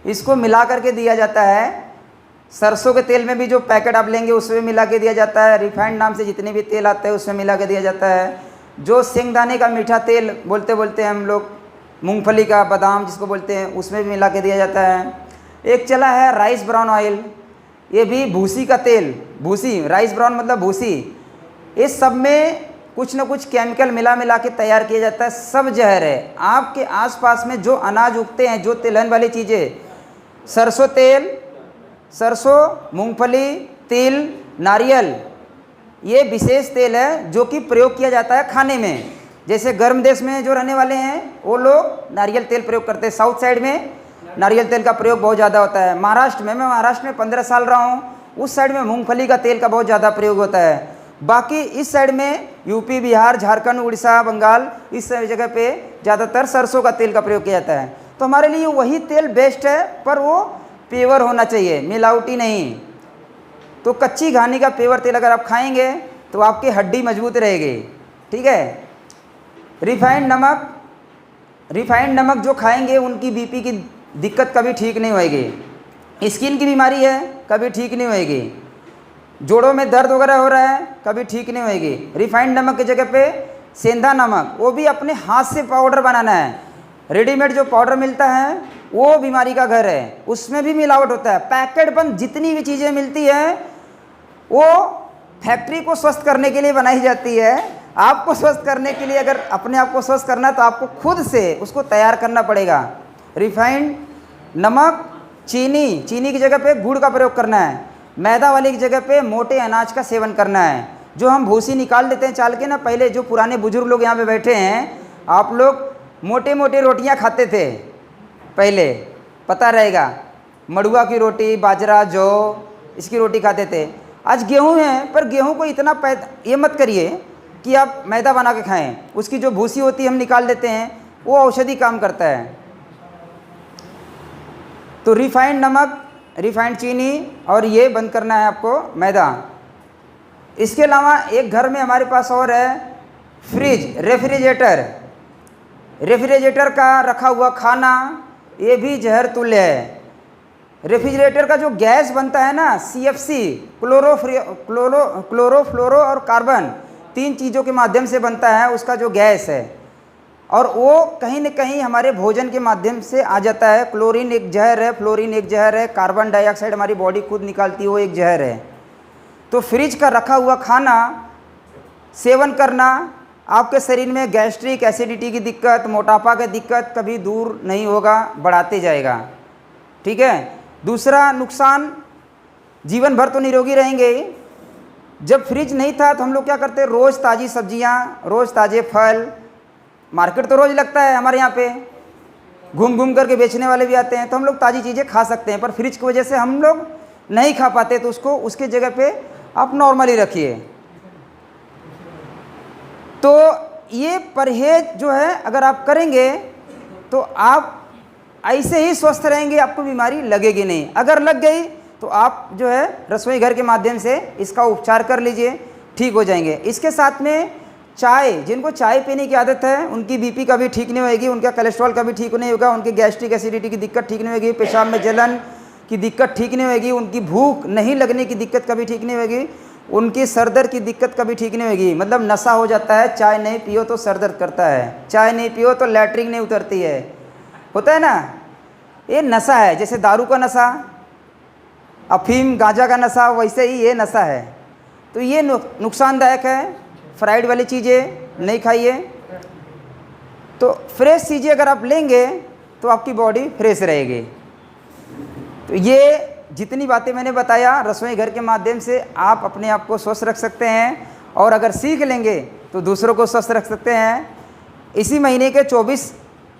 इसको मिला करके दिया जाता है। सरसों के तेल में भी जो पैकेट आप लेंगे उसमें मिला के दिया जाता है। रिफाइंड नाम से जितने भी तेल आते हैं उसमें मिला के दिया जाता है। जो सेंगदाने का मीठा तेल बोलते हैं हम लोग, मूंगफली का, बादाम जिसको बोलते हैं, उसमें भी मिला के दिया जाता है। एक चला है राइस ब्राउन ऑयल, ये भी भूसी का तेल, भूसी, राइस ब्राउन मतलब भूसी। इस सब में कुछ ना कुछ केमिकल मिला के तैयार किया जाता है, सब जहर है। आपके आसपास में जो अनाज उगते हैं, जो तिलहन वाली चीज़ें, सरसों तेल, सरसों, मूंगफली, तिल, नारियल, ये विशेष तेल है जो कि प्रयोग किया जाता है खाने में। जैसे गर्म देश में जो रहने वाले हैं वो लोग नारियल तेल प्रयोग करते हैं। साउथ साइड में नारियल तेल का प्रयोग बहुत ज़्यादा होता है। महाराष्ट्र में, मैं महाराष्ट्र में 15 साल रहा हूँ, उस साइड में मूंगफली का तेल का बहुत ज़्यादा प्रयोग होता है। बाकी इस साइड में यूपी, बिहार, झारखंड, उड़ीसा, बंगाल, इस जगह पे ज़्यादातर सरसों का तेल का प्रयोग किया जाता है। तो हमारे लिए वही तेल बेस्ट है, पर वो प्योर होना चाहिए, मिलावटी नहीं। तो कच्ची घानी का प्योर तेल अगर आप खाएंगे तो आपकी हड्डी मजबूत रहेगी। ठीक है। रिफाइंड नमक जो खाएंगे उनकी बीपी की दिक्कत कभी ठीक नहीं होएगी। स्किन की बीमारी है, कभी ठीक नहीं होएगी। जोड़ों में दर्द वगैरह हो रहा है, कभी ठीक नहीं होएगी। रिफाइंड नमक की जगह पे सेंधा नमक, वो भी अपने हाथ से पाउडर बनाना है। रेडीमेड जो पाउडर मिलता है वो बीमारी का घर है, उसमें भी मिलावट होता है। पैकेट बंद जितनी भी चीज़ें मिलती हैं वो फैक्ट्री को स्वस्थ करने के लिए बनाई जाती है। आपको स्वस्थ करने के लिए, अगर अपने आप को स्वस्थ करना है तो आपको खुद से उसको तैयार करना पड़ेगा। रिफाइंड नमक, चीनी की जगह पे गुड़ का प्रयोग करना है। मैदा वाली की जगह पे मोटे अनाज का सेवन करना है। जो हम भूसी निकाल देते हैं चाल के ना, पहले जो पुराने बुजुर्ग लोग यहाँ पे बैठे हैं, आप लोग मोटे मोटे रोटियाँ खाते थे पहले, पता रहेगा। मड़ुआ की रोटी, बाजरा, जौ, इसकी रोटी खाते थे। आज गेहूँ है, पर गेहूँ को इतना ये मत करिए कि आप मैदा बना के खाएं। उसकी जो भूसी होती है हम निकाल देते हैं, वो औषधि काम करता है। तो रिफाइंड नमक, रिफाइंड चीनी और ये बंद करना है आपको, मैदा। इसके अलावा एक घर में हमारे पास और है फ्रिज, रेफ्रिजरेटर का रखा हुआ खाना, ये भी जहर तुल्य है। रेफ्रिजरेटर का जो गैस बनता है ना, CFC, क्लोरोफ्लोरो और कार्बन, 3 चीज़ों के माध्यम से बनता है उसका जो गैस है, और वो कहीं न कहीं हमारे भोजन के माध्यम से आ जाता है। क्लोरीन एक जहर है, फ्लोरीन एक जहर है, कार्बन डाइऑक्साइड हमारी बॉडी खुद निकालती है, वो एक जहर है। तो फ्रिज का रखा हुआ खाना सेवन करना आपके शरीर में गैस्ट्रिक एसिडिटी की दिक्कत, मोटापा की दिक्कत कभी दूर नहीं होगा, बढ़ाते जाएगा। ठीक है। दूसरा नुकसान, जीवन भर तो निरोगी रहेंगे। जब फ्रिज नहीं था तो हम लोग क्या करते, रोज़ ताज़ी सब्जियां, रोज़ ताज़े फल, मार्केट तो रोज़ लगता है हमारे यहाँ पे, घूम घूम करके बेचने वाले भी आते हैं, तो हम लोग ताज़ी चीज़ें खा सकते हैं। पर फ्रिज की वजह से हम लोग नहीं खा पाते, तो उसको उसके जगह पे आप नॉर्मली रखिए। तो ये परहेज जो है अगर आप करेंगे तो आप ऐसे ही स्वस्थ रहेंगे, आपको बीमारी लगेगी नहीं। अगर लग गई तो आप जो है रसोई घर के माध्यम से इसका उपचार कर लीजिए, ठीक हो जाएंगे। इसके साथ में चाय, जिनको चाय पीने की आदत है उनकी बीपी कभी ठीक नहीं होगी, उनका कोलेस्ट्रॉल कभी ठीक नहीं होगा, उनकी गैस्ट्रिक एसिडिटी की दिक्कत ठीक नहीं होगी, पेशाब में जलन की दिक्कत ठीक नहीं होगी, उनकी भूख नहीं लगने की दिक्कत कभी ठीक नहीं होगी, उनकी सर दर्द की दिक्कत कभी ठीक नहीं होगी। मतलब नशा हो जाता है, चाय नहीं पियो तो सर दर्द करता है, चाय नहीं पियो तो लैट्रिन नहीं उतरती है, होता है ना। ये नशा है, जैसे दारू का नशा, अफीम गांजा का नशा, वैसे ही ये नशा है। तो ये नुकसानदायक है। फ्राइड वाली चीज़ें नहीं खाइए। तो फ्रेश चीज़ें अगर आप लेंगे तो आपकी बॉडी फ्रेश रहेगी। तो ये जितनी बातें मैंने बताया, रसोई घर के माध्यम से आप अपने आप को स्वस्थ रख सकते हैं, और अगर सीख लेंगे तो दूसरों को स्वस्थ रख सकते हैं। इसी महीने के 24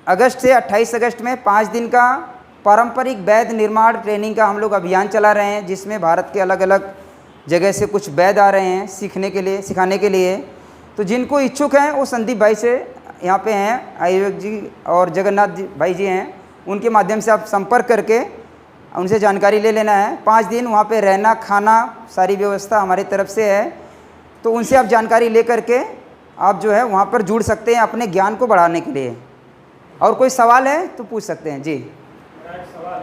अगस्त से 28 अगस्त में 5 दिन का पारंपरिक वैद्य निर्माण ट्रेनिंग का हम लोग अभियान चला रहे हैं, जिसमें भारत के अलग अलग जगह से कुछ वैद्य आ रहे हैं सीखने के लिए, सिखाने के लिए। तो जिनको इच्छुक हैं वो संदीप भाई से यहाँ पे हैं, आयुर्वेद जी और जगन्नाथ जी भाई जी हैं, उनके माध्यम से आप संपर्क करके उनसे जानकारी ले लेना है। 5 दिन वहाँ पे रहना, खाना, सारी व्यवस्था हमारी तरफ से है। तो उनसे आप जानकारी ले करके आप जो है वहाँ पर जुड़ सकते हैं अपने ज्ञान को बढ़ाने के लिए। और कोई सवाल है तो पूछ सकते हैं जी। मेरा एक सवाल है,